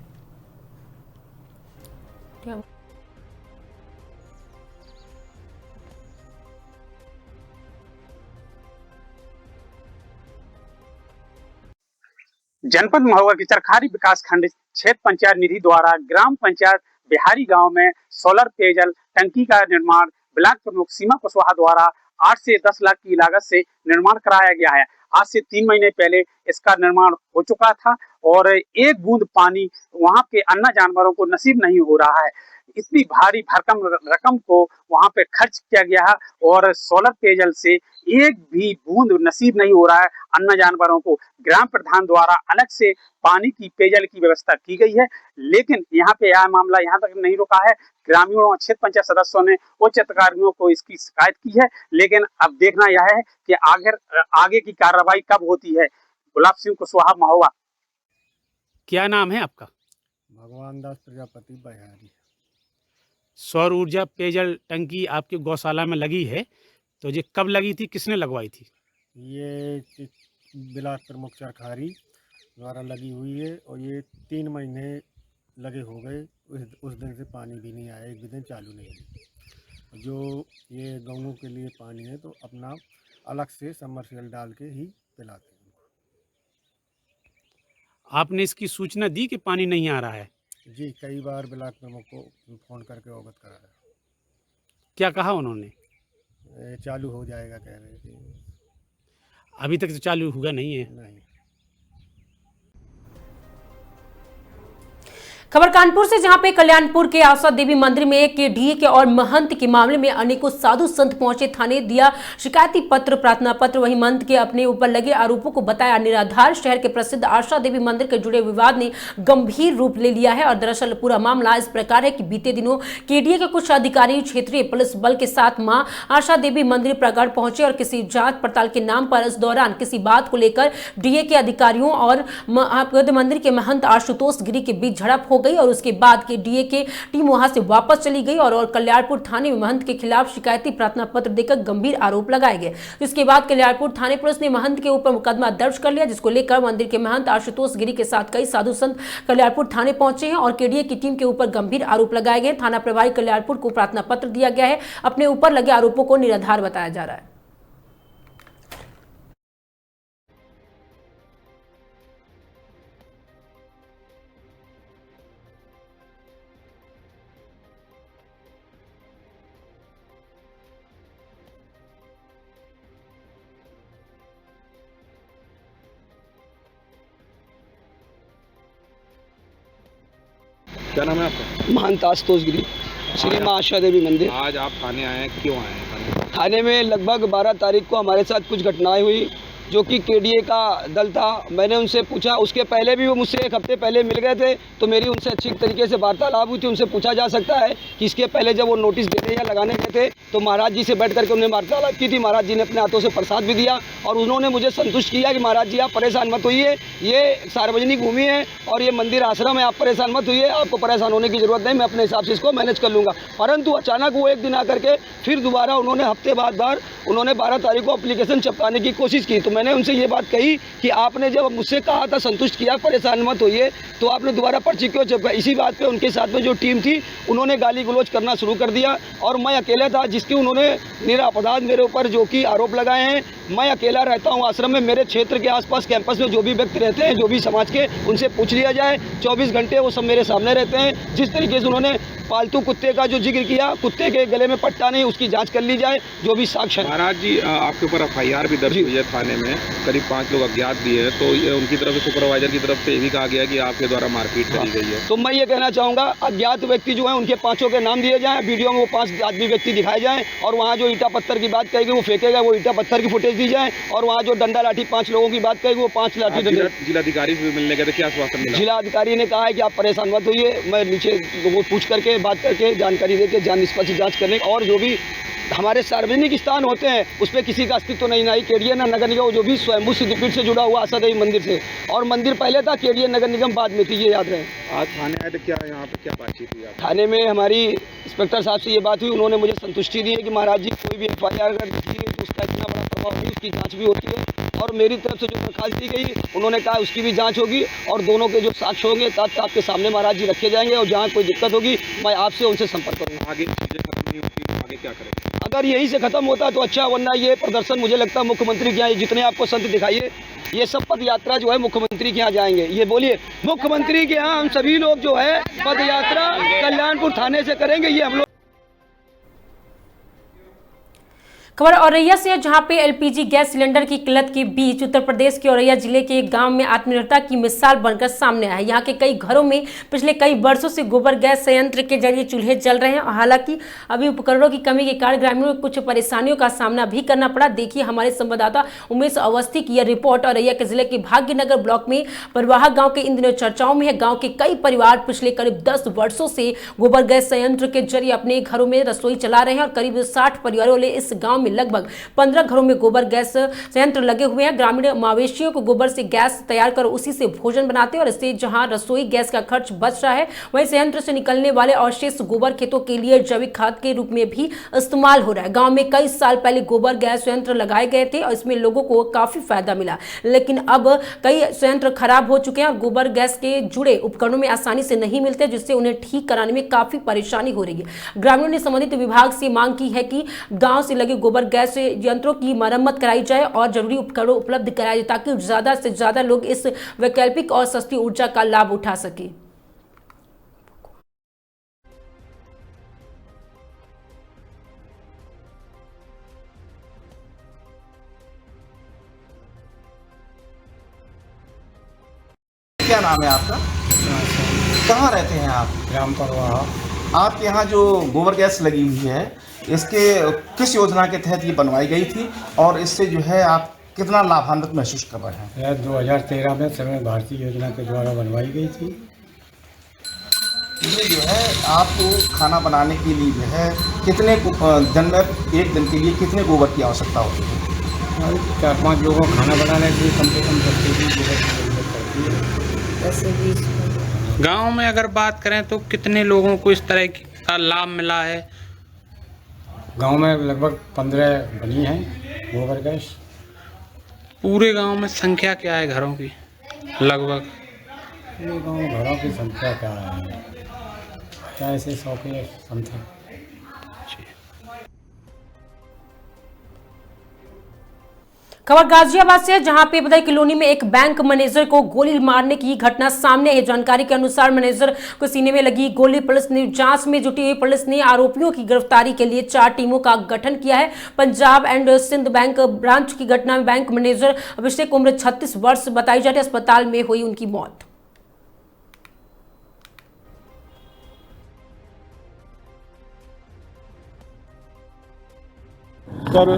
जनपद महोबा के चरखारी विकास खंड क्षेत्र पंचायत निधि द्वारा ग्राम पंचायत बिहारी गांव में सोलर पेयजल टंकी का निर्माण ब्लॉक प्रमुख सीमा कुशवाहा द्वारा 8 से 10 लाख की लागत से निर्माण कराया गया है। आज से 3 महीने पहले इसका निर्माण हो चुका था और एक बूंद पानी वहां के अन्य जानवरों को नसीब नहीं हो रहा है। इतनी भारी भरकम रकम को वहां पे खर्च किया गया है और सोलर पेयजल से एक भी बूंद नसीब नहीं हो रहा है अन्य जानवरों को। ग्राम प्रधान द्वारा अलग से पानी की पेयजल की व्यवस्था की गई है, लेकिन यहाँ पे यह मामला यहाँ तक नहीं रुका है। ग्रामीणों और क्षेत्र पंचायत सदस्यों ने उच्च अधिकारियों को इसकी शिकायत की है, लेकिन अब देखना यह है कि आगे की कार्रवाई कब होती है। गुलाब सिंह कुशवाहा, महोबा।
क्या नाम है आपका?
भगवान दास प्रजापति बहारी।
सौर ऊर्जा पेयजल टंकी आपकी गौशाला में लगी है, तो ये कब लगी थी, किसने लगवाई थी?
ये ब्लॉक प्रमुख चरखारी द्वारा लगी हुई है और ये 3 महीने लगे हो गए। उस दिन से पानी भी नहीं आया, एक भी दिन चालू नहीं है। जो ये गौओं के लिए पानी है तो अपना अलग से सबमर्सिबल डाल के ही पिलाते हैं।
आपने इसकी सूचना दी कि पानी नहीं आ रहा है?
जी, कई बार ब्लॉक प्रमुख को फ़ोन करके अवगत कराया।
क्या कहा उन्होंने?
चालू हो जाएगा कह रहे थे।
अभी तक तो चालू हुआ नहीं है।
नहीं।
खबर कानपुर से, जहां पे कल्याणपुर के आशा देवी मंदिर में एक डीए के और महंत के मामले में अनेकों साधु संत पहुंचे, थाने दिया शिकायती पत्र, प्रार्थना पत्र। वहीं महंत के अपने ऊपर लगे आरोपों को बताया निराधार। शहर के प्रसिद्ध आशा देवी मंदिर के जुड़े विवाद ने गंभीर रूप ले लिया है और दरअसल पूरा मामला इस प्रकार है कि बीते दिनों केडीए के कुछ अधिकारी क्षेत्रीय पुलिस बल के साथ मां आशा देवी मंदिर प्रांगण पहुंचे और किसी जांच पड़ताल के नाम पर इस दौरान किसी बात को लेकर डीए के अधिकारियों और मंदिर के महंत आशुतोष गिरी के बीच झड़प हो गई और उसके बाद के डीए के टीम वहां से वापस चली गई और कल्याणपुर थाने में महंत के खिलाफ शिकायती प्रार्थना पत्र देकर गंभीर आरोप लगाए गए। जिसके बाद कल्याणपुर थाने पुलिस ने महंत के ऊपर मुकदमा दर्ज कर लिया, जिसको लेकर मंदिर के महंत आशुतोष गिरी के साथ कई साधु संत कल्याणपुर थाने पहुंचे हैं और केडीए की टीम के ऊपर गंभीर आरोप लगाए गए। थाना प्रभारी कल्याणपुर को प्रार्थना पत्र दिया गया है। अपने ऊपर लगे आरोपों को निराधार बताया जा रहा है।
क्या नाम है आपका?
महंत आशुतोष गिरी, श्री मां आशा देवी मंदिर।
आज आप थाने आए हैं, क्यों आए हैं
थाने में लगभग 12 तारीख को हमारे साथ कुछ घटनाएं हुई जो कि केडीए का दल था। मैंने उनसे पूछा, उसके पहले भी वो मुझसे 1 हफ्ते पहले मिल गए थे, तो मेरी उनसे अच्छी तरीके से वार्तालाप हुई थी। उनसे पूछा जा सकता है कि इसके पहले जब वो नोटिस देने या लगाने गए थे तो महाराज जी से बैठ करके उन्होंने वार्तालाप की थी। महाराज जी ने अपने हाथों से प्रसाद भी दिया और उन्होंने मुझे संतुष्ट किया कि महाराज जी आप परेशान मत होइए, ये सार्वजनिक भूमि है और ये मंदिर आश्रम है, आप परेशान मत होइए, आपको परेशान होने की जरूरत नहीं, मैं अपने हिसाब से इसको मैनेज कर लूँगा। परंतु अचानक वो एक दिन आकर के फिर दोबारा उन्होंने हफ्ते बाद उन्होंने 12 तारीख को एप्लीकेशन चिपकाने की कोशिश की। तो मैंने उनसे ये बात कही कि आपने जब मुझसे कहा था, संतुष्ट किया, परेशान मत होइए, तो आपने दोबारा पर्ची क्यों चिपका? इसी बात पे उनके साथ में जो टीम थी उन्होंने गाली गलौज करना शुरू कर दिया और मैं अकेला था जिसके उन्होंने निरापराध मेरे ऊपर जो कि आरोप लगाए हैं। मैं अकेला रहता हूं आश्रम में, मेरे क्षेत्र के आसपास कैंपस में जो भी व्यक्ति रहते हैं, जो भी समाज के, उनसे पूछ लिया जाए, 24 घंटे वो सब मेरे सामने रहते हैं। जिस तरीके से उन्होंने पालतू कुत्ते का जो जिक्र किया, कुत्ते के गले में पट्टा नहीं, उसकी जांच कर ली जाए, जो भी साक्ष्य।
महाराज जी, आपके ऊपर FIR भी दर्ज हुई है थाने में, करीब 5 लोग अज्ञात भी है, तो उनकी तरफ से, सुपरवाइजर की तरफ से ये भी कहा गया कि आपके द्वारा मारपीट करी गई है।
तो मैं ये कहना चाहूँगा, अज्ञात व्यक्ति जो है उनके 5 के नाम दिए जाएँ, वीडियो में वो 5 आदमी व्यक्ति दिखाए जाएँ और वहाँ जो ईटा पत्थर की बात कहेगी वो फेंकेगा, वो ईटा पत्थर की फुटेज दी जाए और वहाँ जो डंडा लाठी 5 लोगों की बात कहेगी वो 5 लाठी डंडा।
जिलाधिकारी से मिलने गए थे, क्या आश्वासन मिला?
जिलाधिकारी ने कहा है कि आप परेशान मत होइए, मैं नीचे लोगों पूछ करके बात करके जानकारी देके निष्पक्ष जांच करने और जो भी हमारे सार्वजनिक स्थान होते हैं उस पर किसी का अस्तित्व नहीं, ना ही केडीए ना नगर निगम, जो भी स्वयंभू सिद्धपीठ से जुड़ा हुआ आशा देवी मंदिर से, और मंदिर पहले था, केडीए नगर निगम बाद में थी, ये याद रहे।
आज थाने आए थे, क्या यहाँ पे क्या बातचीत हुई?
थाने में हमारी इंस्पेक्टर साहब से ये बात हुई, उन्होंने मुझे संतुष्टि दी है कि महाराज जी कोई भी FIR अगर की गई तो उसका इतना बड़ा प्रभाव नहीं, उसकी जाँच भी होती है और मेरी तरफ से जो दरखास्त दी गई उन्होंने कहा उसकी भी जाँच होगी और दोनों के जो साक्ष्य होंगे तथ्य आपके सामने महाराज जी रखे जाएंगे और जहाँ कोई दिक्कत होगी मैं आपसे उनसे संपर्क करूँगा।
आगे चीजें खत्म नहीं होती तो आगे क्या करेंगे?
अगर यही से खत्म होता तो अच्छा, वरना ये प्रदर्शन मुझे लगता है मुख्यमंत्री के यहाँ जितने आपको संत दिखाइए, ये सब पद यात्रा जो है मुख्यमंत्री के यहाँ जाएंगे। ये बोलिए, मुख्यमंत्री के यहाँ हम सभी लोग जो है पद यात्रा कल्याणपुर थाने से करेंगे। ये हम लोग
खबर औरैया से है, जहां पे एलपीजी गैस सिलेंडर की किल्लत के बीच उत्तर प्रदेश के औरैया जिले के एक गांव में आत्मनिर्भरता की मिसाल बनकर सामने आया है। यहां के कई घरों में पिछले कई वर्षों से गोबर गैस संयंत्र के जरिए चूल्हे जल रहे हैं। हालांकि अभी उपकरणों की कमी के कारण ग्रामीणों को कुछ परेशानियों का सामना भी करना पड़ा। देखिए हमारे संवाददाता उमेश अवस्थी की यह रिपोर्ट। औरैया के जिले के भाग्यनगर ब्लॉक में परवाहा गाँव के इन दिनों चर्चाओं में है। गाँव के कई परिवार पिछले करीब 10 वर्षों से गोबर गैस संयंत्र के जरिए अपने घरों में रसोई चला रहे हैं और करीब 60 परिवारों वाले इस गाँव में लगभग 15 घरों में गोबर गैस संयंत्र लगे हुए हैं। ग्रामीण मवेशियों को गोबर से गैस तैयार कर उसी से भोजन बनाते हैं और इससे जहां रसोई गैस का खर्च बच रहा है, वहीं संयंत्र से निकलने वाले अवशेष गोबर खेतों के लिए जैविक खाद के रूप में भी इस्तेमाल हो रहा है। गांव में कई साल पहले गोबर गैस संयंत्र लगाए गए थे और इसमें लोगों को काफी फायदा मिला, लेकिन अब कई संयंत्र खराब हो चुके हैं और गोबर गैस के जुड़े उपकरणों में आसानी से नहीं मिलते, जिससे उन्हें ठीक कराने में काफी परेशानी हो रही है। ग्रामीणों ने संबंधित विभाग से मांग की है कि गांव से लगे गोबर गैस यंत्रों की मरम्मत कराई जाए और जरूरी उपकरण उपलब्ध कराए जाए ताकि ज्यादा से ज्यादा लोग इस वैकल्पिक और सस्ती ऊर्जा का लाभ उठा सके।
क्या नाम है आपका? कहाँ रहते हैं आप?
ग्राम परवाहा।
आपके यहाँ जो गोबर गैस लगी हुई है, इसके किस योजना के तहत ये बनवाई गई थी और इससे जो है आप कितना लाभान्वित महसूस कर रहे हैं?
यह 2013 में समय भारतीय योजना के द्वारा बनवाई गई थी।
ये जो है आपको खाना बनाने के लिए जो है कितने दिन में, एक दिन के लिए कितने गोबर की आवश्यकता होती है?
4-5 लोगों को खाना बनाने के लिए कम से कम 10 केजी गोबर की जरूरत पड़ती है।
10 से 20। गाँव में अगर बात करें तो कितने लोगों को इस तरह का लाभ मिला है?
गांव में लगभग 15 बनी हैं गोबर गैस।
पूरे गांव में संख्या क्या है घरों की लगभग?
पूरे गांव में घरों की संख्या क्या है? क्या से 100 के समथिंग।
खबर गाजियाबाद से है, जहां पे बदाई कॉलोनी में एक बैंक मैनेजर को गोली मारने की घटना सामने है। जानकारी के अनुसार मैनेजर को सीने में लगी गोली। पुलिस ने जांच में जुटी हुई पुलिस ने आरोपियों की गिरफ्तारी के लिए 4 टीमों का गठन किया है। Punjab and Sind bank branch की घटना में बैंक मैनेजर अभिषेक उम्र 36 वर्ष बताई जा रही है। अस्पताल में हुई उनकी मौत।
सर,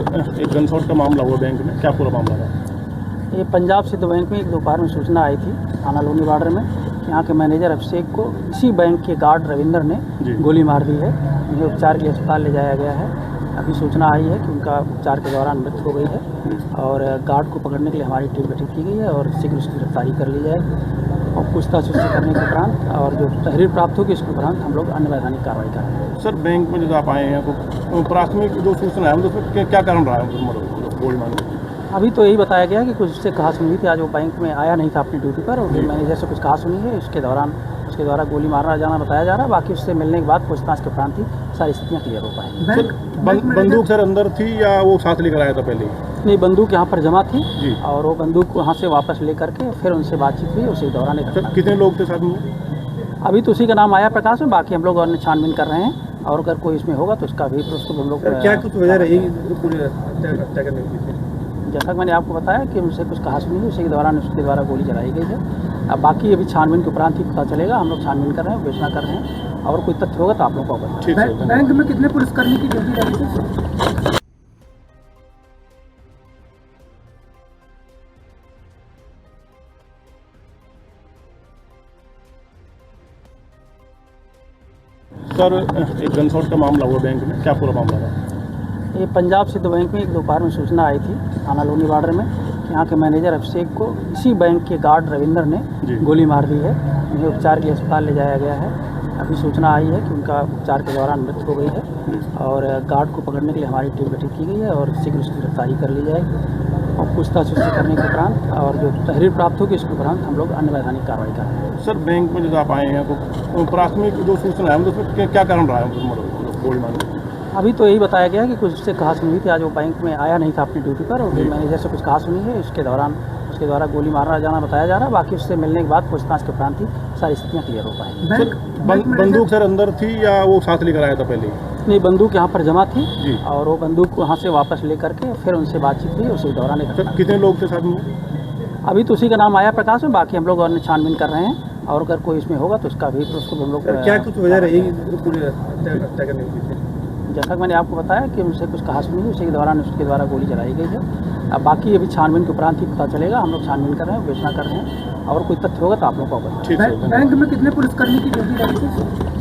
एक गनशॉट का मामला हुआ बैंक में, क्या पूरा मामला था?
ये पंजाब सिंध बैंक में एक दोपहर में सूचना आई थी थाना लोनी बॉर्डर में कि यहाँ के मैनेजर अभिषेक को इसी बैंक के गार्ड रविंदर ने गोली मार दी है। उन्हें उपचार के लिए अस्पताल ले जाया गया है। अभी सूचना आई है कि उनका उपचार के दौरान मृत्यु हो गई है और गार्ड को पकड़ने के लिए हमारी टीम गठित की गई है और शीघ्र उसकी गिरफ्तारी कर ली जाएगी और पूछताछ उससे करने के उपरांत और जो तहरीर प्राप्त होगी उसके उपरांत हम लोग अन्य वैधानिक कार्रवाई करेंगे।
सर, बैंक में जो आप आए हैं तो प्राथमिक जो सूचना है उसमें क्या कारण रहा है गोली मारने?
अभी तो यही बताया गया कि कुछ उससे कहा सुनी थी। आज वो बैंक में आया नहीं था अपनी ड्यूटी पर और मैनेजर से कुछ कहा सुनी है, उसके दौरान उसके द्वारा गोली मारा जाना बताया जा रहा है। बाकी उससे मिलने के बाद पूछताछ के उपरांत ही सारी स्थितियाँ क्लियर हो पाएंगी।
बंदूक सर अंदर थी या वो साथ लेकर आया था पहले ही?
नहीं, बंदूक यहाँ पर जमा थी और वो बंदूक वहाँ से वापस लेकर के फिर उनसे बातचीत हुई। उसी दौरान
कितने लोग थे साथ में?
अभी तो उसी का नाम आया प्रकाश में। बाकी हम लोग और छानबीन कर रहे हैं और अगर कोई इसमें होगा तो इसका भी उसको हम लोग
क्या कुछ वजह रही हत्या करने की?
जैसा कि मैंने आपको बताया कि उनसे कुछ कहा सुनी है, उसी के दौरान उसके द्वारा गोली चलाई गई है। अब बाकी अभी छानबीन के उपरांत ही पता चलेगा। हम लोग छानबीन कर रहे हैं, विवेचना कर रहे हैं और कोई तथ्य होगा तो आप लोगों को अवगत।
बैंक में कितने पुलिसकर्मी की ड्यूटी लगी थी?
सर, एक गनशॉट का मामला हुआ बैंक में, क्या पूरा मामला था?
ये पंजाब सिंध बैंक में एक दोपहर में सूचना आई थी थाना लोनी बॉर्डर में कि यहाँ के मैनेजर अभिषेक को इसी बैंक के गार्ड रविंदर ने गोली मार दी है। उन्हें उपचार के लिए अस्पताल ले जाया गया है। अभी सूचना आई है कि उनका उपचार के दौरान मृत्यु हो गई है और गार्ड को पकड़ने के लिए हमारी टीम गठित की गई है और शीघ्र उसकी गिरफ्तारी कर ली जाएगी और पूछताछ उससे करने के उपरांत और जो तहरीर प्राप्त होगी उसके उपरांत हम लोग अन्य वैधानिक कार्रवाई करेंगे।
सर, बैंक में जो आप आए हैं तो प्राथमिक जो सूचना है उसमें क्या कारण रहा है गोली मारने?
अभी तो यही बताया गया कि कुछ उससे कहा सुनी थी। आज वो बैंक में आया नहीं था अपनी ड्यूटी पर और मैनेजर से कुछ कहा सुनी है, उसके दौरान उसके द्वारा गोली मारा जाना बताया जा रहा है। बाकी उससे मिलने के बाद पूछताछ के उपरांत ही सारी स्थितियाँ क्लियर हो पाएंगी।
बंदूक सर अंदर थी या वो साथ लेकर आया था पहले ही?
नहीं, बंदूक यहाँ पर जमा थी और वो बंदूक वहाँ से वापस लेकर के फिर उनसे बातचीत हुई, उसी दौरान
सर कितने लोग थे साथ में?
अभी तो उसी का नाम आया प्रकाश में, बाकी हम लोग और छानबीन कर रहे हैं और अगर कोई इसमें होगा तो इसका भी उसको हम लोग
क्या कुछ वजह रही पूरी हत्या करने की पीछे?
जैसा कि मैंने आपको बताया कि उनसे कुछ कहा सुनी, उसी के दौरान उसके द्वारा गोली चलाई गई है। अब बाकी अभी छानबीन के उपरांत ही पता चलेगा। हम लोग छानबीन कर रहे हैं, विवेचना कर रहे हैं और कोई तथ्य होगा तो आप लोग को अवगत।
बैंक में कितने पुलिसकर्मी की ड्यूटी लगी थी?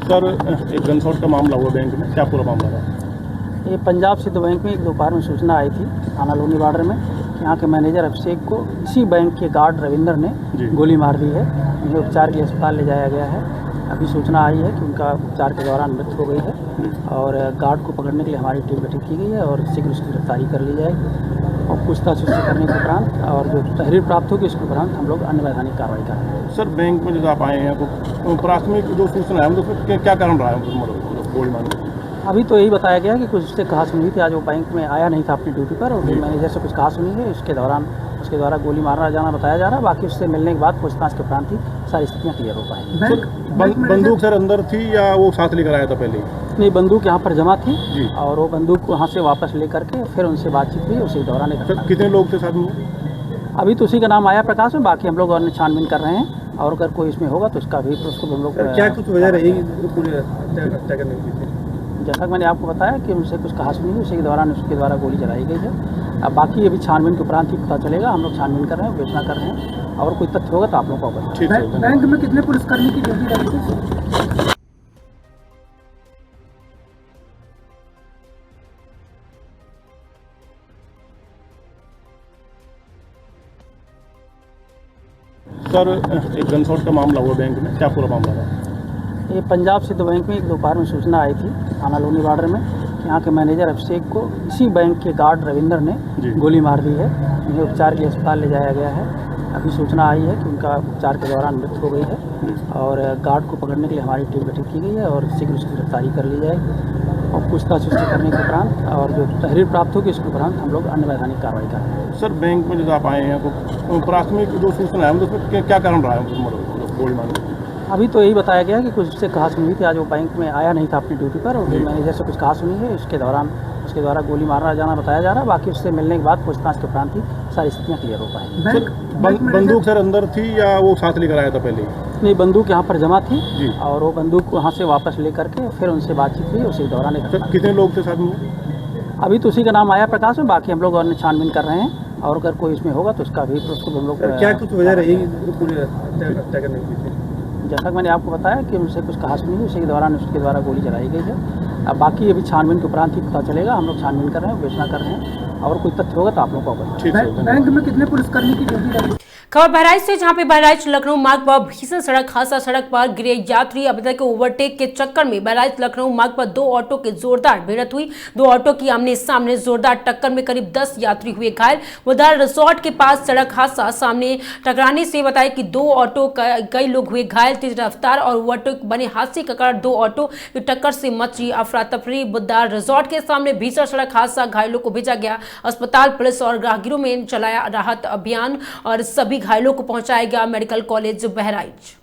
सर एक गनशॉट का मामला हुआ बैंक में, क्या पूरा मामला था?
ये पंजाब सिद्ध बैंक में एक दोपहर में सूचना आई थी थाना लोनी बॉर्डर में कि यहाँ के मैनेजर अभिषेक को इसी बैंक के गार्ड रविंदर ने गोली मार दी है। उन्हें उपचार के लिए अस्पताल ले जाया गया है। अभी सूचना आई है कि उनका उपचार के दौरान मृत्यु हो गई है और गार्ड को पकड़ने के लिए हमारी टीम गठित की गई है और शीघ्र उसकी गिरफ्तारी कर ली जाएगी और पूछताछ उससे करने के उपरांत और जो तहरीर प्राप्त होगी उसके उपरांत हम लोग अन्य वैधानिक कार्रवाई करेंगे।
सर बैंक में जब आप आए हैं तो प्राथमिक जो सूचना है उसमें क्या कारण रहा है गोली मारने?
अभी तो यही बताया गया कि कुछ उससे कहा सुनी थी। आज वो बैंक में आया नहीं था अपनी ड्यूटी पर और मैनेजर से कुछ कहा सुनी है, इसके दौरान उसके द्वारा गोली मारा जाना बताया जा रहा है। बाकी उससे मिलने के बाद पूछताछ के उपरांत ही सारी स्थितियाँ क्लियर हो पाएंगी।
बंदूक सर अंदर थी या वो साथ लेकर आया था पहले?
नहीं, बंदूक यहाँ पर जमा थी और वो बंदूक वहाँ से वापस लेकर के फिर उनसे बातचीत हुई, उसी दौरान
कितने लोग थे साथ में?
अभी तो उसी का नाम आया प्रकाश में, बाकी हम लोग और छानबीन कर रहे हैं और अगर कोई इसमें होगा तो उसका भी उसको हम लोग
क्या कुछ वजह रही पूरी हत्या करने की पीछे?
जैसा कि मैंने आपको बताया कि उनसे कुछ कहा सुनी, उसी के दौरान उसके द्वारा गोली चलाई गई है। अब बाकी अभी छानबीन के उपरांत ही पता चलेगा। हम लोग छानबीन कर रहे हैं, विवेचना कर रहे हैं और कोई तथ्य होगा तो आप लोग को अवगत।
बैंक में कितने पुलिसकर्मी की ड्यूटी लगी थी?
सर एक गनशॉट का मामला हुआ बैंक में, क्या पूरा मामला था?
ये पंजाब सिद्ध बैंक में एक दोपहर में सूचना आई थी थाना लोनी बॉर्डर में कि यहाँ के मैनेजर अभिषेक को इसी बैंक के गार्ड रविंदर ने गोली मार दी है। उन्हें उपचार के लिए अस्पताल ले जाया गया है। अभी सूचना आई है कि उनका उपचार के दौरान मृत्यु हो गई है और गार्ड को पकड़ने के लिए हमारी टीम गठित की गई है और शीघ्र उसकी गिरफ्तारी कर ली जाएगी और पूछताछ उससे करने के उपरांत और जो तहरीर प्राप्त होगी उसके उपरांत हम लोग अन्य वैधानिक कार्रवाई करेंगे।
सर बैंक में जब आप आए हैं तो प्राथमिक जो सूचना है उसमें क्या कारण रहा है गोली मारने?
अभी तो यही बताया गया कि कुछ उससे कहा सुनी थी। आज वो बैंक में आया नहीं था अपनी ड्यूटी पर और मैनेजर से कुछ कहा सुनी है, उसके दौरान उसके द्वारा गोली मारा जाना बताया जा रहा है। बाकी उससे मिलने के बाद पूछताछ के उपरांत ही सारी स्थितियाँ क्लियर हो पाएंगी।
बंदूक सर अंदर थी या वो साथ लेकर आया था पहले?
नहीं, बंदूक यहाँ पर जमा थी और वो बंदूक वहाँ से वापस लेकर के फिर उनसे बातचीत हुई, उसी दौरान
कितने लोग थे साथ में?
अभी तो उसी का नाम आया प्रकाश में, बाकी हम लोग और छानबीन कर रहे हैं और अगर कोई इसमें होगा तो उसका भी उसको हम लोग।
क्या कुछ वजह रही पूरी हत्या करने की पीछे?
जैसा कि मैंने आपको बताया कि उनसे कुछ कहा सुनी, उसी के दौरान उसके द्वारा गोली चलाई गई है। अब बाकी अभी छानबीन के उपरांत ही पता चलेगा। हम लोग छानबीन कर रहे हैं, विवेचना कर रहे हैं और कोई तथ्य होगा तो आप लोग को अवगत।
बैंक में कितने पुलिसकर्मी की ड्यूटी लगी?
खबर बहराइच से, जहां पे बहराइच लखनऊ मार्ग पर भीषण सड़क हादसा। सड़क पर गिरे यात्री अभी के ओवरटेक के चक्कर में बहराइच लखनऊ मार्ग पर दो ऑटो की जोरदार भिड़ंत हुई। दो ऑटो की आमने सामने जोरदार टक्कर में करीब 10 यात्री हुए घायल। उधर रिसोर्ट के पास सड़क हादसा सामने टकराने से बताया कि दो ऑटो कई लोग हुए घायल। तेज रफ्तार और ओवरटेक बने हादसे के कारण दो ऑटो की टक्कर से मची अफरा तफरी। बुद्धार रिसोर्ट के सामने भीषण सड़क हादसा, घायलों को भेजा गया अस्पताल। पुलिस और राहगीरों में चलाया राहत अभियान और सभी घायलों को पहुंचाया गया मेडिकल कॉलेज बहराइच।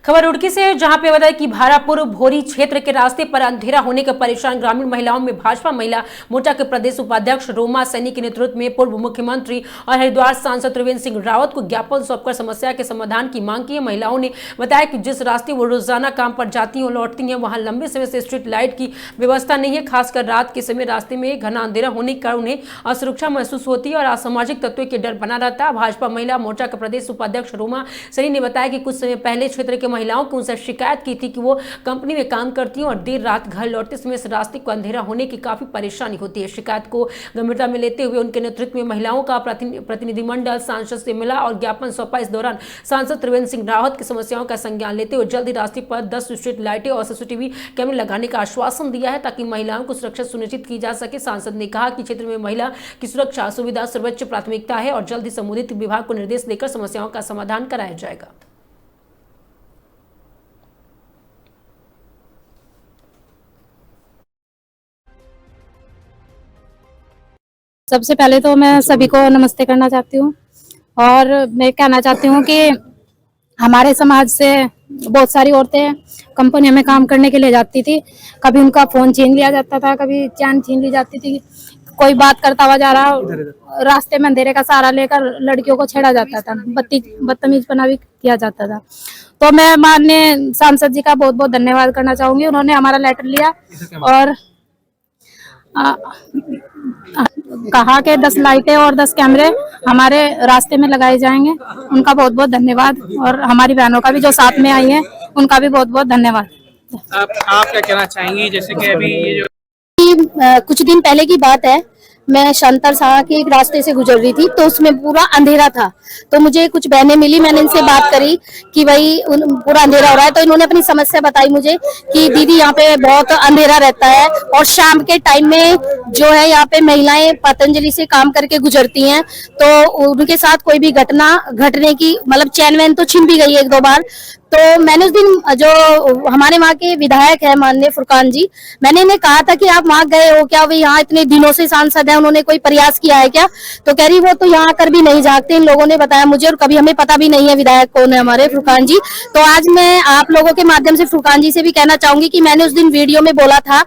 खबर रुड़की से, जहां पे बताया कि भारापुर भोरी क्षेत्र के रास्ते पर अंधेरा होने के परेशान ग्रामीण महिलाओं में भाजपा महिला मोर्चा के प्रदेश उपाध्यक्ष रोमा सैनी के नेतृत्व में पूर्व मुख्यमंत्री और हरिद्वार सांसद त्रिवेंद्र सिंह रावत को ज्ञापन सौंपकर समस्या के समाधान की मांग की है। महिलाओं ने बताया कि जिस रास्ते वो रोजाना काम पर जाती हैं और लौटती हैं, वहां लंबे समय से स्ट्रीट लाइट की व्यवस्था नहीं है। खासकर रात के समय रास्ते में घना अंधेरा होने के कारण उन्हें असुरक्षा महसूस होती है और असामाजिक तत्वों के डर बना रहता है। भाजपा महिला मोर्चा के प्रदेश उपाध्यक्ष रोमा सैनी ने बताया कि कुछ समय पहले क्षेत्र के महिलाओं की उनसे शिकायत की थी कि वो कंपनी में काम करती हैं और देर रात घर लौटते समय इस रास्ते को अंधेरा होने की काफी परेशानी होती है। शिकायत को गंभीरता में लेते हुए उनके नेतृत्व में महिलाओं का प्रतिनिधिमंडल सांसद से मिला और ज्ञापन सौंपा। इस दौरान सांसद त्रिवेंद्र सिंह रावत की समस्याओं का संज्ञान लेते हुए जल्द ही रास्ते पर 10 स्ट्रीट लाइटें और सीसीटीवी कैमरे लगाने का आश्वासन दिया है ताकि महिलाओं को सुरक्षा सुनिश्चित की जा सके। सांसद ने कहा कि क्षेत्र में महिला की सुरक्षा सुविधा सर्वोच्च प्राथमिकता है और जल्द ही संबंधित विभाग को निर्देश देकर समस्याओं का समाधान कराया जाएगा।
सबसे पहले तो मैं सभी को नमस्ते करना चाहती हूँ और मैं कहना चाहती हूँ कि हमारे समाज से बहुत सारी औरतें कंपनियों में काम करने के लिए जाती थी। कभी उनका फोन छीन लिया जाता था, कभी चैन छीन ली जाती थी। कोई बात करता हुआ जा रहा, रास्ते में अंधेरे का सहारा लेकर लड़कियों को छेड़ा जाता था, बदतमीजपना भी किया जाता था। तो मैं माननीय सांसद जी का बहुत बहुत धन्यवाद करना चाहूंगी। उन्होंने हमारा लेटर लिया और कहा कि 10 लाइटें और 10 कैमरे हमारे रास्ते में लगाए जाएंगे। उनका बहुत बहुत धन्यवाद और हमारी बहनों का भी जो साथ में आई हैं उनका भी बहुत बहुत धन्यवाद।
आप क्या कहना चाहेंगी, जैसे कि अभी ये जो
कुछ दिन पहले की बात है, मैं शांतर शाह के एक रास्ते से गुजर रही थी तो उसमें पूरा अंधेरा था। तो मुझे कुछ बहनें मिली, मैंने इनसे बात करी कि भाई पूरा अंधेरा हो रहा है। तो इन्होंने अपनी समस्या बताई मुझे कि दीदी यहाँ पे बहुत अंधेरा रहता है और शाम के टाइम में जो है यहाँ पे महिलाएं पतंजलि से काम करके गुजरती हैं तो उनके साथ कोई भी घटना घटने की मतलब चैन वैन तो छिन भी गई 1-2 बार। तो मैंने उस दिन जो हमारे वहाँ के विधायक है माननीय फुरकान जी, मैंने इन्हें कहा था कि आप वहाँ गए हो क्या, भाई यहाँ इतने दिनों से सांसद है, उन्होंने कोई प्रयास किया है क्या? तो कह रही वो तो यहाँ आकर भी नहीं झांकते, इन लोगों ने बताया मुझे और कभी हमें पता भी नहीं है विधायक कौन है हमारे फुरकान जी। तो आज मैं आप लोगों के माध्यम से फुरकान जी से भी कहना चाहूंगी कि मैंने उस दिन वीडियो में बोला था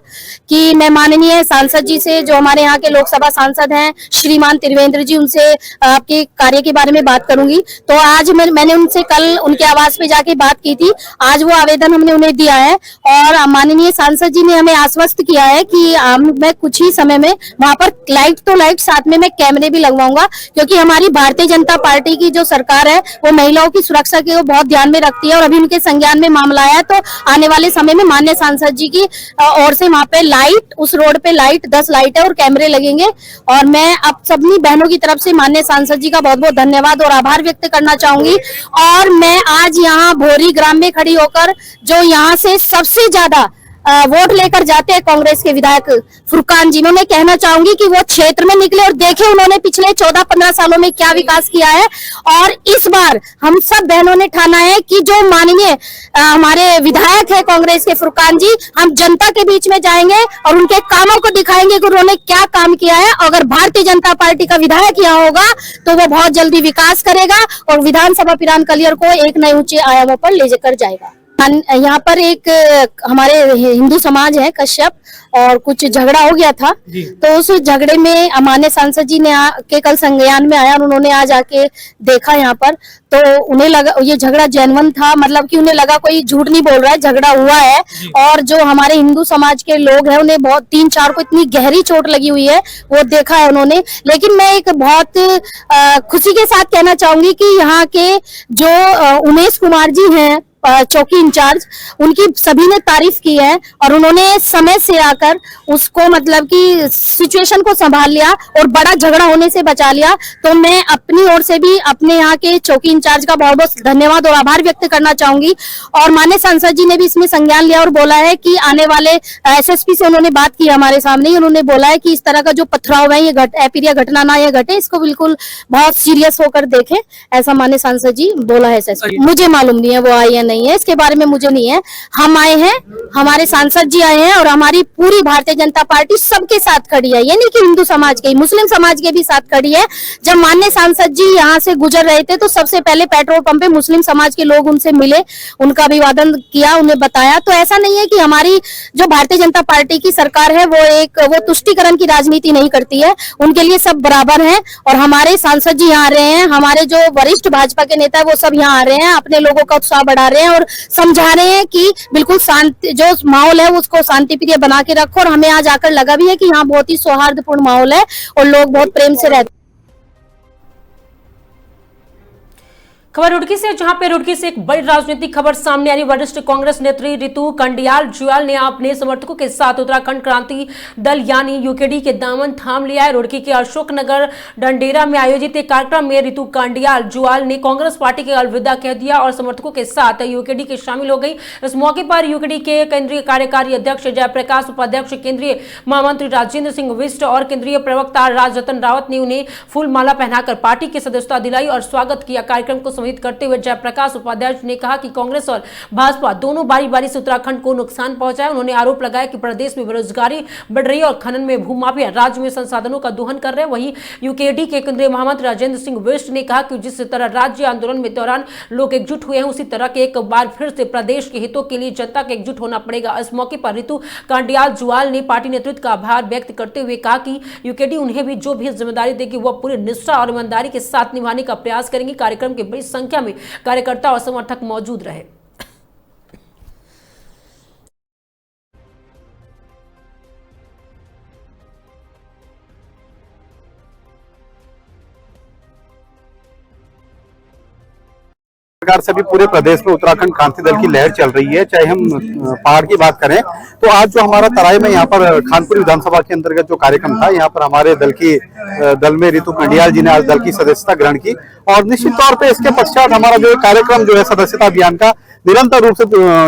कि मैं माननीय सांसद जी से, जो हमारे यहाँ के लोकसभा सांसद हैं श्रीमान त्रिवेंद्र जी, उनसे आपके कार्य के बारे में बात करूंगी। तो आज मैंने उनसे कल उनके आवास पे जाके बात की थी। आज वो आवेदन हमने उन्हें दिया है और माननीय सांसद जी ने हमें आश्वस्त किया है कि मैं कुछ ही समय में वहां पर लाइट साथ में मैं कैमरे भी लगवाऊंगा, क्योंकि हमारी भारतीय जनता पार्टी की जो सरकार है वो महिलाओं की सुरक्षा को बहुत ध्यान में रखती है और अभी उनके संज्ञान में मामला आया तो आने वाले समय में माननीय सांसद जी की ओर से वहां पे लाइट, उस रोड पे लाइट 10 लाइटें और कैमरे लगेंगे। और मैं अब सभी बहनों की तरफ से माननीय सांसद जी का बहुत बहुत धन्यवाद और आभार व्यक्त करना चाहूंगी। और मैं आज यहाँ भोरी ग्राम में खड़ी होकर जो यहाँ से सबसे ज्यादा वोट लेकर जाते हैं कांग्रेस के विधायक फुरकान जी, मैं कहना चाहूंगी कि वो क्षेत्र में निकले और देखे उन्होंने पिछले 14-15 सालों में क्या विकास किया है। और इस बार हम सब बहनों ने ठाना है कि जो माननीय हमारे विधायक है कांग्रेस के फुरकान जी, हम जनता के बीच में जाएंगे और उनके कामों को दिखाएंगे कि उन्होंने क्या काम किया है। अगर भारतीय जनता पार्टी का विधायक यहाँ होगा तो वो बहुत जल्दी विकास करेगा और विधानसभा पिरान कलियर को एक नए ऊंचे आयामों पर ले जाकर जाएगा। यहाँ पर एक हमारे हिंदू समाज है कश्यप, और कुछ झगड़ा हो गया था तो उस झगड़े में माननीय सांसद जी ने के कल संज्ञान में आया और उन्होंने आज आके देखा यहाँ पर, तो उन्हें लगा ये झगड़ा जेन्युइन था, मतलब कि उन्हें लगा कोई झूठ नहीं बोल रहा है, झगड़ा हुआ है। और जो हमारे हिंदू समाज के लोग हैं उन्हें बहुत 3-4 को इतनी गहरी चोट लगी हुई है, वो देखा है उन्होंने। लेकिन मैं एक बहुत खुशी के साथ कहना चाहूंगी कि यहाँ के जो उमेश कुमार जी हैं चौकी इंचार्ज, उनकी सभी ने तारीफ की है और उन्होंने समय से आकर उसको मतलब कि सिचुएशन को संभाल लिया और बड़ा झगड़ा होने से बचा लिया। तो मैं अपनी ओर से भी अपने यहाँ के चौकी इंचार्ज का बहुत बहुत धन्यवाद और आभार व्यक्त करना चाहूंगी। और माननीय सांसद जी ने भी इसमें संज्ञान लिया और बोला है कि आने वाले एसएसपी से उन्होंने बात की हमारे सामने ही, उन्होंने बोला है कि इस तरह का जो पथराव है ये अप्रिय घटना ना ये घटे, इसको बिल्कुल बहुत सीरियस होकर देखें, ऐसा माननीय सांसद जी बोला है एसएसपी। मुझे मालूम नहीं है वो आई है नहीं है, इसके बारे में मुझे नहीं है। हम आए हैं, हमारे सांसद जी आए हैं और हमारी पूरी भारतीय जनता पार्टी सबके साथ खड़ी है, ये नहीं कि हिंदू समाज के, मुस्लिम समाज के भी साथ खड़ी है। जब माननीय सांसद जी यहाँ से गुजर रहे थे तो सबसे पहले पेट्रोल पंप पे मुस्लिम समाज के लोग उनसे मिले, उनका अभिवादन किया, उन्हें बताया। तो ऐसा नहीं है कि हमारी जो भारतीय जनता पार्टी की सरकार है वो तुष्टीकरण की राजनीति नहीं करती है, उनके लिए सब बराबर हैं। और हमारे सांसद जी यहाँ आ रहे हैं, हमारे जो वरिष्ठ भाजपा के नेता है वो सब यहाँ आ रहे हैं, अपने लोगों का उत्साह बढ़ा रहे हैं और समझा रहे हैं कि बिल्कुल शांति जो माहौल है उसको शांति प्रिय बना के रखो। और हमें आज आकर लगा भी है कि यहाँ बहुत ही सौहार्दपूर्ण माहौल है और लोग बहुत प्रेम से रहते हैं।
खबर रुड़की से, जहां पे रुड़की से एक बड़ी राजनीतिक खबर सामने आई। वरिष्ठ कांग्रेस नेत्री रितु कंडियाल जुयाल ने अपने समर्थकों के साथ उत्तराखंड क्रांति दल यानी यूकेडी के दामन थाम लिया है। रुड़की के अशोकनगर डंडेरा में आयोजित एक कार्यक्रम में रितु कंडियाल जुयाल ने कांग्रेस पार्टी के अलविदा कह दिया और समर्थकों के साथ यूकेडी के शामिल हो गई। इस मौके पर यूकेडी के केंद्रीय कार्यकारी अध्यक्ष जयप्रकाश, उपाध्यक्ष केंद्रीय महामंत्री राजेंद्र सिंह बिष्ट और केंद्रीय प्रवक्ता राजरतन रावत ने उन्हें फूल माला पहनाकर पार्टी की सदस्यता दिलाई और स्वागत किया। कार्यक्रम को संबोधित करते हुए जयप्रकाश उपाध्याय ने कहा कि कांग्रेस और भाजपा दोनों बारी बारी से उत्तराखंड को नुकसान पहुंचाया। उन्होंने आरोप लगाया कि प्रदेश में बेरोजगारी बढ़ रही है और खनन में भूमाफिया राज्य में संसाधनों का दोहन कर रहे हैं। वहीं यूकेडी के केंद्रीय महामंत्री राजेंद्र सिंह बिष्ट ने कहा कि जिस तरह राज्य आंदोलन में दौरान लोग एकजुट हुए हैं, उसी तरह के एक बार फिर से प्रदेश के हितों के लिए जनता को एकजुट होना पड़ेगा। इस मौके पर रितु कंडियाल जुयाल ने पार्टी नेतृत्व का आभार व्यक्त करते हुए कहा कि यूकेडी उन्हें भी जो भी जिम्मेदारी देगी वह पूरी निष्ठा और ईमानदारी के साथ निभाने का प्रयास करेंगे। कार्यक्रम की बड़ी संख्या में कार्यकर्ता और समर्थक मौजूद रहे।
प्रकार से भी पूरे प्रदेश में उत्तराखंड क्रांति दल की लहर चल रही है। चाहे हम पहाड़ की बात करें तो आज जो हमारा तराई में यहाँ पर खानपुर विधानसभा के अंतर्गत जो कार्यक्रम था, यहाँ पर हमारे दल में रितु कंडियाल जी ने आज दल की सदस्यता ग्रहण की और निश्चित तौर पे इसके पश्चात हमारा जो कार्यक्रम जो है सदस्यता अभियान का निरंतर रूप से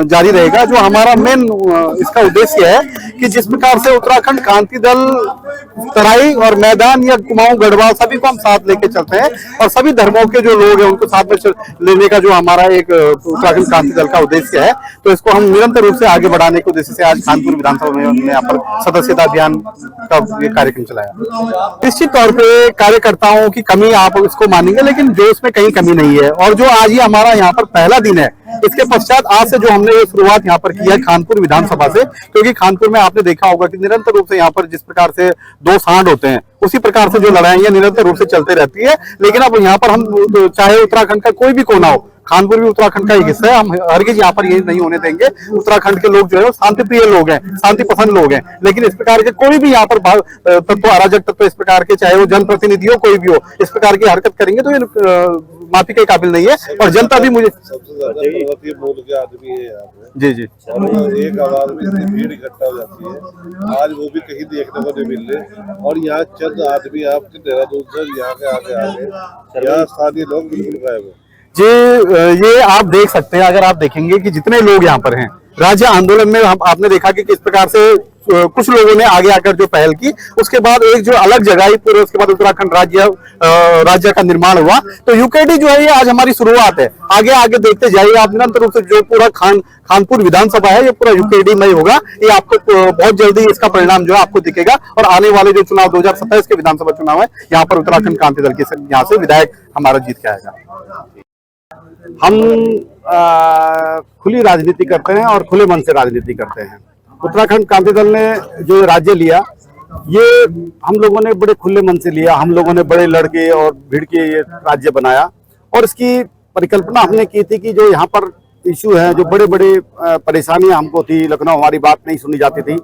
जारी रहेगा। जो हमारा मेन इसका उद्देश्य है कि जिस प्रकार से उत्तराखंड क्रांति दल तराई और मैदान या कुमाऊं गढ़वाल सभी को हम साथ लेके चलते हैं और सभी धर्मों के जो लोग हैं उनको साथ में लेने का जो हमारा एक उत्तराखंड क्रांति दल का उद्देश्य है, तो इसको हम निरंतर रूप से आगे बढ़ाने के उद्देश्य से आज कानपुर विधानसभा में हमने यहाँ पर सदस्यता अभियान का ये कार्यक्रम चलाया। निश्चित तौर पे कार्यकर्ताओं की कमी आप इसको मानेंगे, लेकिन जो इसमें कहीं कमी नहीं है। और जो आज ये हमारा यहाँ पर पहला दिन है, इसके पश्चात आज से जो हमने ये शुरुआत यहाँ पर की है खानपुर विधानसभा से, क्योंकि खानपुर में आपने देखा होगा कि निरंतर रूप से यहाँ पर जिस प्रकार से दो सांड होते हैं उसी प्रकार से जो लड़ाइयां निरंतर रूप से चलती रहती है। लेकिन अब यहाँ पर हम चाहे उत्तराखंड का कोई भी कोना हो, खानपुर भी उत्तराखंड का एक हिस्सा है, हम हरगिज यहाँ पर ये नहीं होने देंगे। उत्तराखंड के लोग जो है वो शांति प्रिय लोग हैं, शांति पसंद लोग हैं, लेकिन इस प्रकार के कोई भी यहाँ पर तत्व, अराजक तत्व इस प्रकार के, चाहे वो जनप्रतिनिधि हो कोई भी हो, इस प्रकार की हरकत करेंगे तो ये माफी के काबिल नहीं है। और जनता भी मुझे जी जी
एक आवाज में इतनी भीड़ इकट्ठा हो जाती है, आज वो भी कहीं देखने को नहीं मिल रहे। और यहाँ चंद आदमी आपके देहरादून से यहाँ के आगे यहाँ स्थानीय लोग बिल्कुल गायब है
जी। ये आप देख सकते हैं, अगर आप देखेंगे कि जितने लोग यहाँ पर हैं राज्य आंदोलन में, आपने देखा कि किस प्रकार से कुछ लोगों ने आगे आकर जो पहल की, उसके बाद एक जो अलग जगह पूरे, उसके बाद उत्तराखंड राज्य का निर्माण हुआ। तो यूकेडी जो है ये आज हमारी शुरुआत है, आगे आगे देखते जाइए आप निरंतर रूप से जो पूरा खानपुर विधानसभा है ये पूरा यूकेडी में ही होगा। ये आपको बहुत जल्दी इसका परिणाम जो है आपको दिखेगा और आने वाले जो चुनाव 2027 के विधानसभा चुनाव है यहाँ पर उत्तराखंड क्रांति दल के यहाँ से विधायक हमारा जीत के आएगा। हम खुली राजनीति करते हैं और खुले मन से राजनीति करते हैं। उत्तराखंड क्रांति दल ने जो राज्य लिया ये हम लोगों ने बड़े खुले मन से लिया। हम लोगों ने बड़े लड़के और भीड़ के ये राज्य बनाया और इसकी परिकल्पना हमने की थी कि जो यहाँ पर इशू है, जो बड़े बड़े परेशानियां हमको थी, लखनऊ हमारी बात नहीं सुनी जाती थी,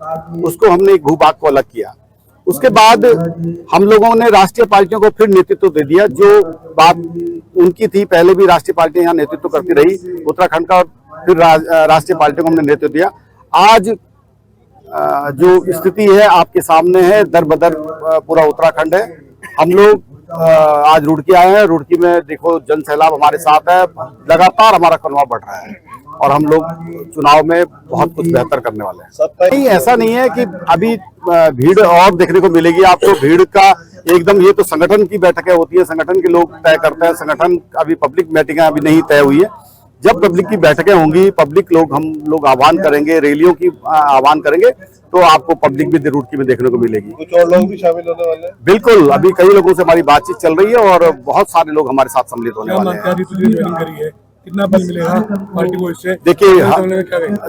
उसको हमने एक भूभाग को अलग किया। उसके बाद हम लोगों ने राष्ट्रीय पार्टियों को फिर नेतृत्व दे दिया। जो बात उनकी थी, पहले भी राष्ट्रीय पार्टियां यहाँ नेतृत्व करती रही उत्तराखंड का, और फिर राष्ट्रीय पार्टियों को हमने नेतृत्व दिया। आज जो स्थिति है आपके सामने है, दर बदर पूरा उत्तराखंड है। हम लोग आज रुड़की आए हैं, रुड़की में देखो जन सैलाब हमारे साथ है, लगातार हमारा कनवा बढ़ रहा है और हम लोग चुनाव में बहुत कुछ बेहतर करने वाले हैं। नहीं, ऐसा नहीं है कि अभी भीड़ और देखने को मिलेगी आपको। भीड़ का एकदम, ये तो संगठन की बैठकें होती है, संगठन के लोग तय करते हैं। संगठन अभी पब्लिक मीटिंग अभी नहीं तय हुई है। जब पब्लिक की बैठकें होंगी, पब्लिक लोग हम लोग आह्वान करेंगे, रैलियों की आह्वान करेंगे, तो आपको पब्लिक भी रुड़की में देखने को मिलेगी।
कुछ और लोग भी शामिल होने वाले हैं?
बिल्कुल, अभी कई लोगों से हमारी बातचीत चल रही है और बहुत सारे लोग हमारे साथ सम्मिलित होने वाले हैं।
कितना बल मिलेगा पार्टी को इससे?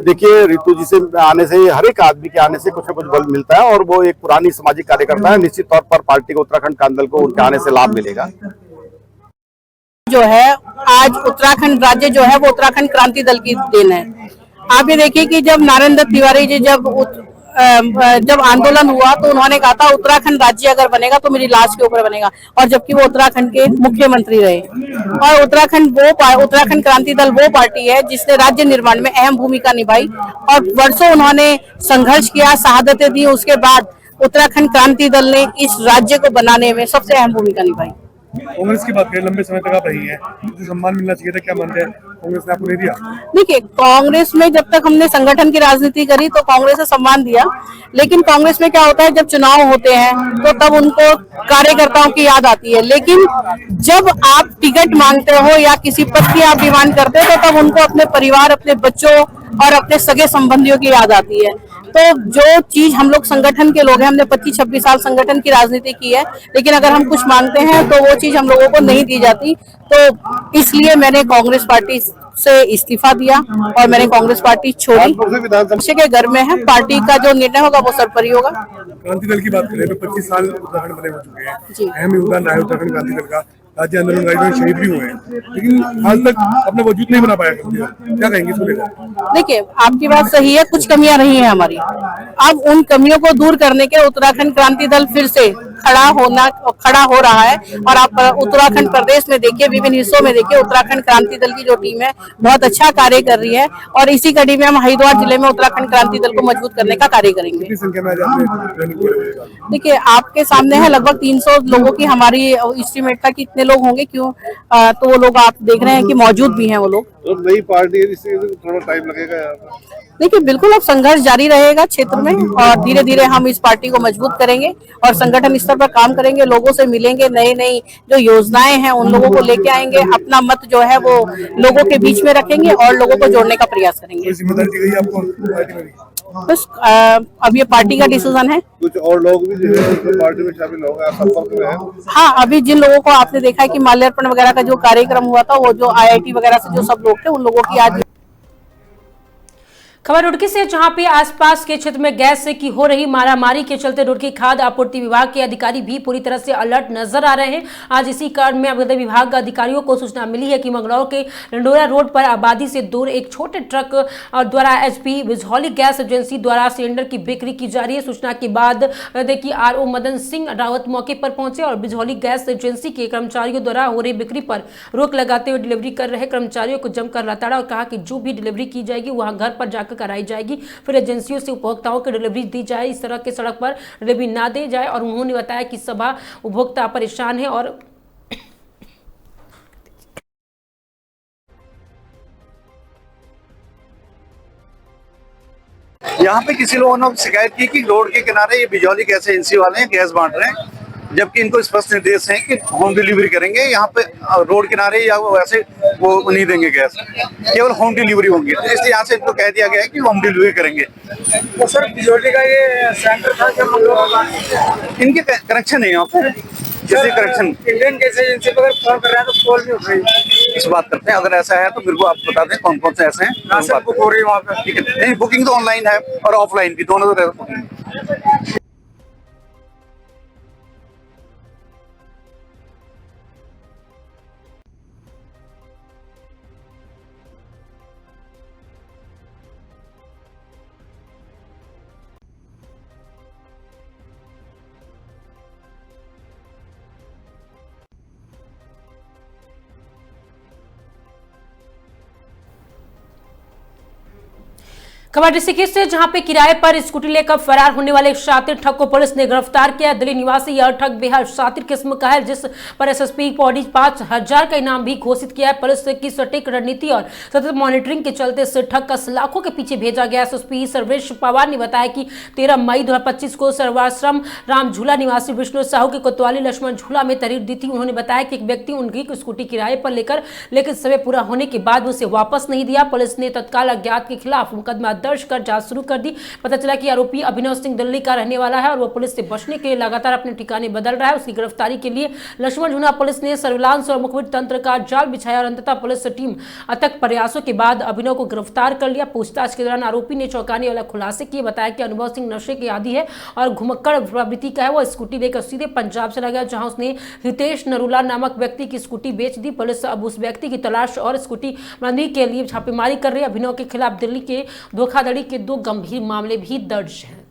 देखिए रितु जी से आने से, हर एक आदमी के आने से कुछ न कुछ बल मिलता है और वो एक पुरानी सामाजिक कार्यकर्ता है। निश्चित तौर पर पार्टी को, उत्तराखंड क्रांति दल को उनके आने से लाभ मिलेगा।
जो है आज उत्तराखंड राज्य जो है वो उत्तराखंड क्रांति दल की देन है। आप ये देखिए कि जब नारायण दत्त तिवारी जी जब जब आंदोलन हुआ तो उन्होंने कहा था उत्तराखंड राज्य अगर बनेगा तो मेरी लाश के ऊपर बनेगा, और जबकि वो उत्तराखंड के मुख्यमंत्री रहे। और उत्तराखंड क्रांति दल वो पार्टी है जिसने राज्य निर्माण में अहम भूमिका निभाई और वर्षों उन्होंने संघर्ष किया, शहादतें दी। उसके बाद उत्तराखंड क्रांति दल ने इस राज्य को बनाने में सबसे अहम भूमिका निभाई।
कांग्रेस की बात करें, लंबे समय तक आप रही हैं, तो सम्मान मिलना चाहिए था, क्या मानते हैं कांग्रेस ने आपको नहीं दिया?
देखिए, कांग्रेस में जब तक हमने संगठन की राजनीति करी तो कांग्रेस ने सम्मान दिया, लेकिन कांग्रेस में क्या होता है, जब चुनाव होते हैं तो तब उनको कार्यकर्ताओं की याद आती है, लेकिन जब आप टिकट मांगते हो या किसी पद की आप डिमांड करते हो तो तब उनको अपने परिवार, अपने बच्चों और अपने सगे संबंधियों की याद आती है। तो जो चीज हम लोग संगठन के लोग हैं, हमने 25-26 साल संगठन की राजनीति की है, लेकिन अगर हम कुछ मांगते हैं तो वो चीज हम लोगों को नहीं दी जाती। तो इसलिए मैंने कांग्रेस पार्टी से इस्तीफा दिया और मैंने कांग्रेस पार्टी छोड़ी। के घर में है, पार्टी का जो निर्णय होगा वो सर पर ही होगा।
क्रांति दल की बात करें तो 25 साल उत्तराखंड बने हो चुके हैं, अहम योगदान रहा है उत्तराखंड क्रांति दल का, राज्य आंदोलन में शहीद भी हुए हैं, लेकिन आज तक अपना वजूद नहीं बना पाया। क्या कहेंगे इसको लेकर?
देखिए, आपकी बात सही है, कुछ कमियां रही हैं हमारी। अब उन कमियों को दूर करने के उत्तराखंड क्रांति दल फिर से खड़ा हो रहा है। और आप उत्तराखंड प्रदेश में देखिए, विभिन्न हिस्सों में देखिए, उत्तराखंड क्रांति दल की जो टीम है बहुत अच्छा कार्य कर रही है, और इसी कड़ी में हम हरिद्वार जिले में उत्तराखंड क्रांति दल को मजबूत करने का कार्य करेंगे। देखिए, आपके सामने है, लगभग 300 लोगों की हमारी एस्टीमेट था कि इतने लोग होंगे, क्यों तो वो लोग आप देख रहे हैं कि मौजूद भी हैं वो लोग।
तो नई पार्टी है, इससे थोड़ा टाइम लगेगा यहाँ।
देखिए, बिल्कुल अब संघर्ष जारी रहेगा क्षेत्र में, और धीरे धीरे हम इस पार्टी को मजबूत करेंगे और संगठन स्तर पर काम करेंगे, लोगों से मिलेंगे, नई जो योजनाएं हैं उन लोगों को लेके आएंगे, अपना मत जो है वो लोगों के बीच में रखेंगे और लोगों को जोड़ने का प्रयास करेंगे।
जिम्मेदारी दी गई आपको पार्टी में?
बस अब ये पार्टी का डिसीजन है।
कुछ और लोग भी जो है पार्टी में शामिल हो गए, संपर्क में है?
हाँ, अभी जिन लोगों को आपने देखा है कि माल्यार्पण वगैरह का जो कार्यक्रम हुआ था, वो जो IIT वगैरह से जो सब लोग थे, उन लोगों की आज।
खबर रुड़की से, जहां पे आसपास के क्षेत्र में गैस से की हो रही मारामारी के चलते रुड़की खाद्य आपूर्ति विभाग के अधिकारी भी पूरी तरह से अलर्ट नजर आ रहे हैं। आज इसी कारण में अवैध विभाग के अधिकारियों को सूचना मिली है कि मंगलौर के लंडोरा रोड पर आबादी से दूर एक छोटे ट्रक द्वारा HP बिजौली गैस एजेंसी द्वारा सिलेंडर की बिक्री की जा रही है। सूचना के बाद देखिए RO मदन सिंह रावत मौके पर पहुंचे और बिजौली गैस एजेंसी के कर्मचारियों द्वारा हो रही बिक्री पर रोक लगाते हुए डिलीवरी कर रहे कर्मचारियों को जमकर लताड़ा और कहा कि जो भी डिलीवरी की जाएगी वहां घर पर जाकर कराई जाएगी, फिर एजेंसियों से उपभोक्ताओं को डिलीवरी दी जाए, इस तरह के सड़क पर डिलीवरी ना दे जाए। और उन्होंने बताया कि सभा उपभोक्ता परेशान है और
यहाँ पे किसी लोगों ने शिकायत की कि रोड के किनारे ये बिजौली गैस एजेंसी वाले हैं, गैस बांट रहे हैं, जबकि इनको स्पष्ट निर्देश है कि होम डिलीवरी करेंगे। यहाँ पे रोड किनारे या वैसे वो नहीं देंगे गैस, केवल होम डिलीवरी होंगी। तो इसलिए यहाँ से इनको कह दिया गया है कि होम डिलीवरी करेंगे।
तो सर, बिजौली का ये सेंटर था क्या?
इनके कनेक्शन है यहाँ पे, जैसे कनेक्शन
इंडियन गैस एजेंसी पर अगर फोन कर रहे हैं तो कॉल भी उठ रही है।
इस बात करते हैं, अगर ऐसा है तो मेरे को आप बता दें कौन कौन से ऐसे हैं।
बुक हो रही है वहाँ पे?
ठीक है, नहीं बुकिंग तो ऑनलाइन है और ऑफलाइन भी, दोनों बुकिंग।
खबर ऋषिकेश से, जहां पे किराए पर स्कूटी लेकर फरार होने वाले एक शातिर ठग को पुलिस ने गिरफ्तार किया। दिल्ली निवासी यह ठग बेहद शातिर किस्म का है, जिस पर SSP पौड़ी 5000 का इनाम भी घोषित किया है। पुलिस की सटीक रणनीति और सतत मॉनिटरिंग के चलते इस ठग का सलाखों के पीछे भेजा गया। SSP सर्वेश पवार ने बताया कि 13 मई 2025 को सर्वाश्रम राम झूला निवासी विष्णु साहू की कोतवाली लक्ष्मण झूला में तहरीर दी थी। उन्होंने बताया कि एक व्यक्ति उनकी स्कूटी किराए पर लेकर लेकिन समय पूरा होने के बाद उसे वापस नहीं दिया। पुलिस ने तत्काल अज्ञात के खिलाफ मुकदमा दर्ज कर जांच शुरू कर दी। पता चला कि आरोपी अभिनव सिंह दिल्ली का रहने वाला है और वो पुलिस से बचने के लिए लगातार अपने ठिकाने बदल रहा है। उसकी गिरफ्तारी के लिए लक्ष्मण झूला पुलिस ने सर्विलांस और मुखबिर तंत्र का जाल बिछाया और अंततः पुलिस टीम अथक प्रयासों के बाद अभिनव को गिरफ्तार कर लिया। पूछताछ के दौरान आरोपी ने चौंकाने वाला खुलासे किए। बताया कि अनुभव सिंह नशे के आदी है और घुमक्कड़ प्रवृत्ति का है। वो स्कूटी लेकर सीधे पंजाब चला गया, जहां उसने हितेश नरूला नामक व्यक्ति की स्कूटी बेच दी। पुलिस अब उस व्यक्ति की तलाश और स्कूटी बरामदगी के लिए छापेमारी कर रही है। अभिनव के खिलाफ दिल्ली के धोखाधड़ी के 2 गंभीर मामले भी दर्ज हैं।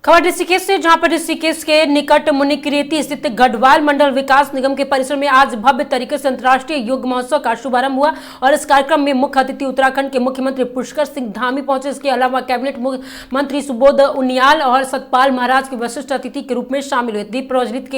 खबर ऋषिकेश से, जहां पर ऋषिकेश के निकट मुनिकीरेती स्थित गढ़वाल मंडल विकास निगम के परिसर में आज भव्य तरीके से अंतर्राष्ट्रीय योग महोत्सव का शुभारंभ हुआ और इस कार्यक्रम में मुख्य अतिथि उत्तराखंड के मुख्यमंत्री पुष्कर सिंह धामी पहुंचे। इसके अलावा कैबिनेट मंत्री सुबोध उनियाल और सतपाल महाराज के विशिष्ट अतिथि के रूप में शामिल हुए। दीप प्रज्वलित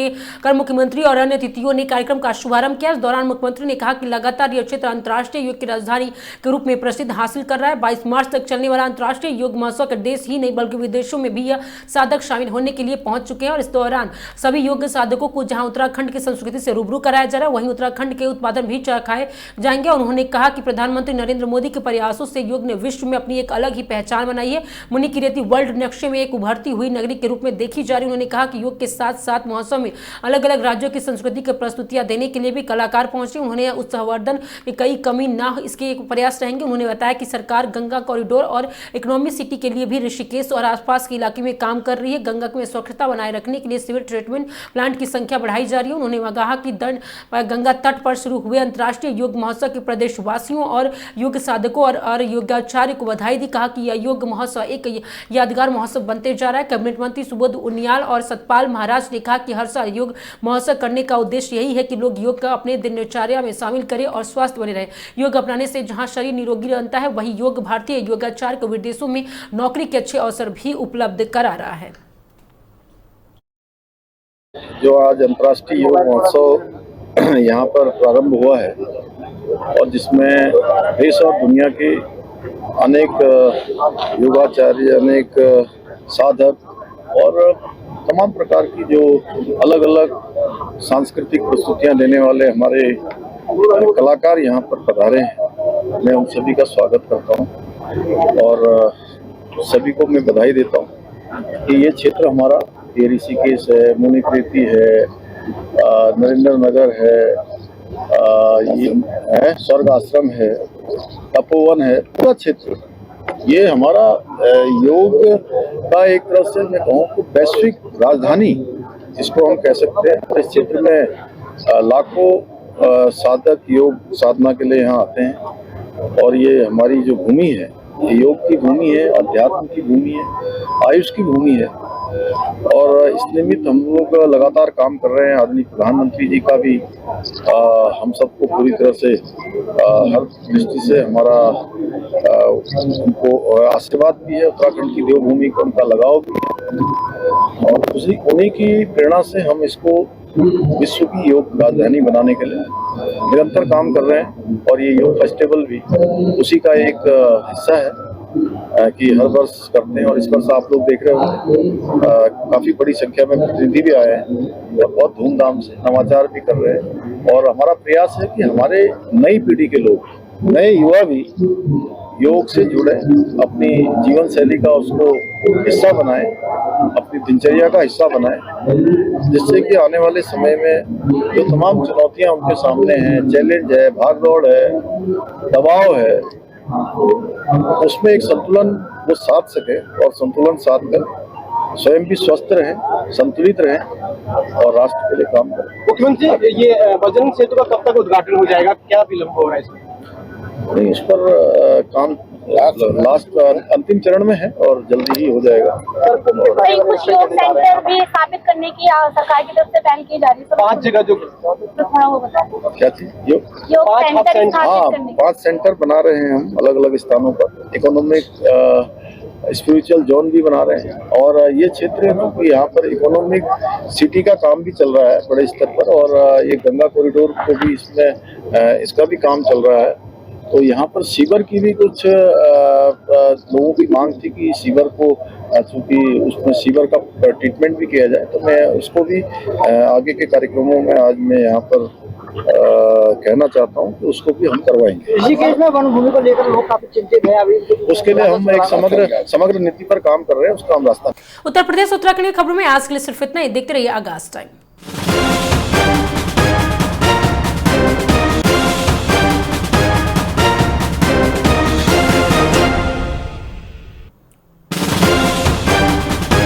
कर मुख्यमंत्री और अन्य अतिथियों ने कार्यक्रम का शुभारंभ किया। इस दौरान मुख्यमंत्री ने कहा कि लगातार यह क्षेत्र अंतर्राष्ट्रीय योग की राजधानी के रूप में प्रसिद्ध हासिल कर रहा है। 22 मार्च तक चलने वाला अंतर्राष्ट्रीय योग महोत्सव के देश ही नहीं बल्कि विदेशों में भी यह साधक शामिल होने के लिए पहुंच चुके हैं और इस दौरान सभी योग साधकों को जहां उत्तराखंड की संस्कृति से रूबरू कराया जा रहा है, वहीं उत्तराखंड के उत्पादन भी चखाए जाएंगे। और उन्होंने कहा कि प्रधानमंत्री नरेंद्र मोदी के प्रयासों से योग ने विश्व में अपनी एक अलग ही पहचान बनाई है। मुनिकीरेती वर्ल्ड नक्शे में एक उभरती हुई नगरी के रूप में देखी जा रही। उन्होंने कहा कि योग के साथ साथ महोत्सव में अलग अलग राज्यों की संस्कृति की प्रस्तुतियां देने के लिए भी कलाकार पहुंचे। उन्होंने उत्सवर्धन में कई कमी न इसके प्रयास रहेंगे। उन्होंने बताया कि सरकार गंगा कॉरिडोर और इकोनॉमी सिटी के लिए भी ऋषिकेश और आसपास के इलाके में काम कर रही है। गंगा में स्वच्छता बनाए रखने के लिए सिविल ट्रीटमेंट प्लांट की संख्या बढ़ाई जा रही है। उन्होंने कहा कि गंगा तट पर शुरू हुए अंतर्राष्ट्रीय योग महोत्सव के प्रदेशवासियों और योग साधकों और योगाचार्य को बधाई दी। कहा कि यह योग महोत्सव एक यादगार महोत्सव बनते जा रहा है। कैबिनेट मंत्री सुबोध उनियाल और सतपाल महाराज ने कहा कि हर साल योग महोत्सव करने का उद्देश्य यही है कि लोग योग का अपने दिनचर्या में शामिल करें और स्वस्थ बने रहे। योग अपनाने से जहां शरीर निरोगी रहता है, वहीं योग भारतीय योगाचार्य को विदेशों में नौकरी के अच्छे अवसर भी उपलब्ध करा रहा है।
जो आज अंतर्राष्ट्रीय योग महोत्सव यहाँ पर प्रारंभ हुआ है और जिसमें देश और दुनिया के अनेक योगाचार्य, अनेक साधक और तमाम प्रकार की जो अलग अलग सांस्कृतिक प्रस्तुतियाँ देने वाले हमारे कलाकार यहाँ पर पधारे हैं, मैं उन सभी का स्वागत करता हूँ और सभी को मैं बधाई देता हूँ कि ये क्षेत्र हमारा, ये ऋषिकेश है, मुनिकीरेती है, नरेंद्र नगर है, ये है स्वर्ग आश्रम है, तपोवन है, पूरा क्षेत्र ये हमारा योग का एक तरह से मैं कहूँ तो वैश्विक राजधानी जिसको हम कह सकते हैं। इस क्षेत्र में लाखों साधक योग साधना के लिए यहाँ आते हैं और ये हमारी जो भूमि है, ये योग की भूमि है, अध्यात्म की भूमि है, आयुष की भूमि है और इस निमित्त हम लोग लगातार काम कर रहे हैं। आदरणीय प्रधानमंत्री जी का भी हम सबको पूरी तरह से हर दृष्टि से हमारा उनको आशीर्वाद भी है, उत्तराखंड की देवभूमि का उनका लगाव भी है और उन्हीं की प्रेरणा से हम इसको विश्व की योग राजधानी बनाने के लिए निरंतर काम कर रहे हैं और ये योग फेस्टिवल भी उसी का एक हिस्सा है कि हर वर्ष करते हैं और इस वर्ष आप लोग देख रहे हो काफी बड़ी संख्या में प्रतिनिधि भी आए हैं और बहुत धूमधाम से नवाचार भी कर रहे हैं और हमारा प्रयास है कि हमारे नई पीढ़ी के लोग, नए युवा भी योग से जुड़े, अपनी जीवन शैली का उसको हिस्सा बनाए, अपनी दिनचर्या का हिस्सा बनाए, जिससे कि आने वाले समय में जो तमाम चुनौतियां उनके सामने हैं, चैलेंज है, भागदौड़ है, दबाव है, उसमें एक संतुलन वो साध सके और संतुलन साध कर स्वयं भी स्वस्थ रहे, संतुलित रहे और राष्ट्र के लिए काम करें।
मुख्यमंत्री, ये बजरंग सेतु का कब तक उद्घाटन हो जाएगा, क्या विलंब हो रहा है इसमें?
नहीं, इस पर काम लास्ट अंतिम चरण में है और जल्दी ही हो जाएगा।
कुछ योग सेंटर भी स्थापित करने की सरकार की तरफ से पहल की जा रही है।
5 जगह जो
थोड़ा वो बताओ
क्या चीज? योग
सेंटर,
हाँ, 5 सेंटर बना रहे हैं हम अलग अलग स्थानों पर। इकोनॉमिक स्पिरिचुअल जोन भी बना रहे हैं। और ये क्षेत्र है क्योंकि यहाँ पर इकोनॉमिक सिटी का काम भी चल रहा है बड़े स्तर पर, और ये गंगा कॉरिडोर को भी इसमें इसका भी काम चल रहा है। तो यहाँ पर सीवर की भी कुछ लोगों की मांग थी कि सीवर को, चूँकि उसमें सीवर का ट्रीटमेंट भी किया जाए, तो मैं उसको भी आगे के कार्यक्रमों में आज मैं यहाँ पर कहना चाहता हूँ कि उसको भी हम करवाएंगे।
ऋषिकेश में वन भूमि को लेकर लोग काफी चिंतित हैं अभी।
उसके लिए हम एक समग्र नीति पर काम कर रहे हैं, उसका हम रास्ता।
उत्तर प्रदेश उत्तराखंड की खबरों में आज के लिए सिर्फ इतना ही। देखते रहिए आगाज टाइम।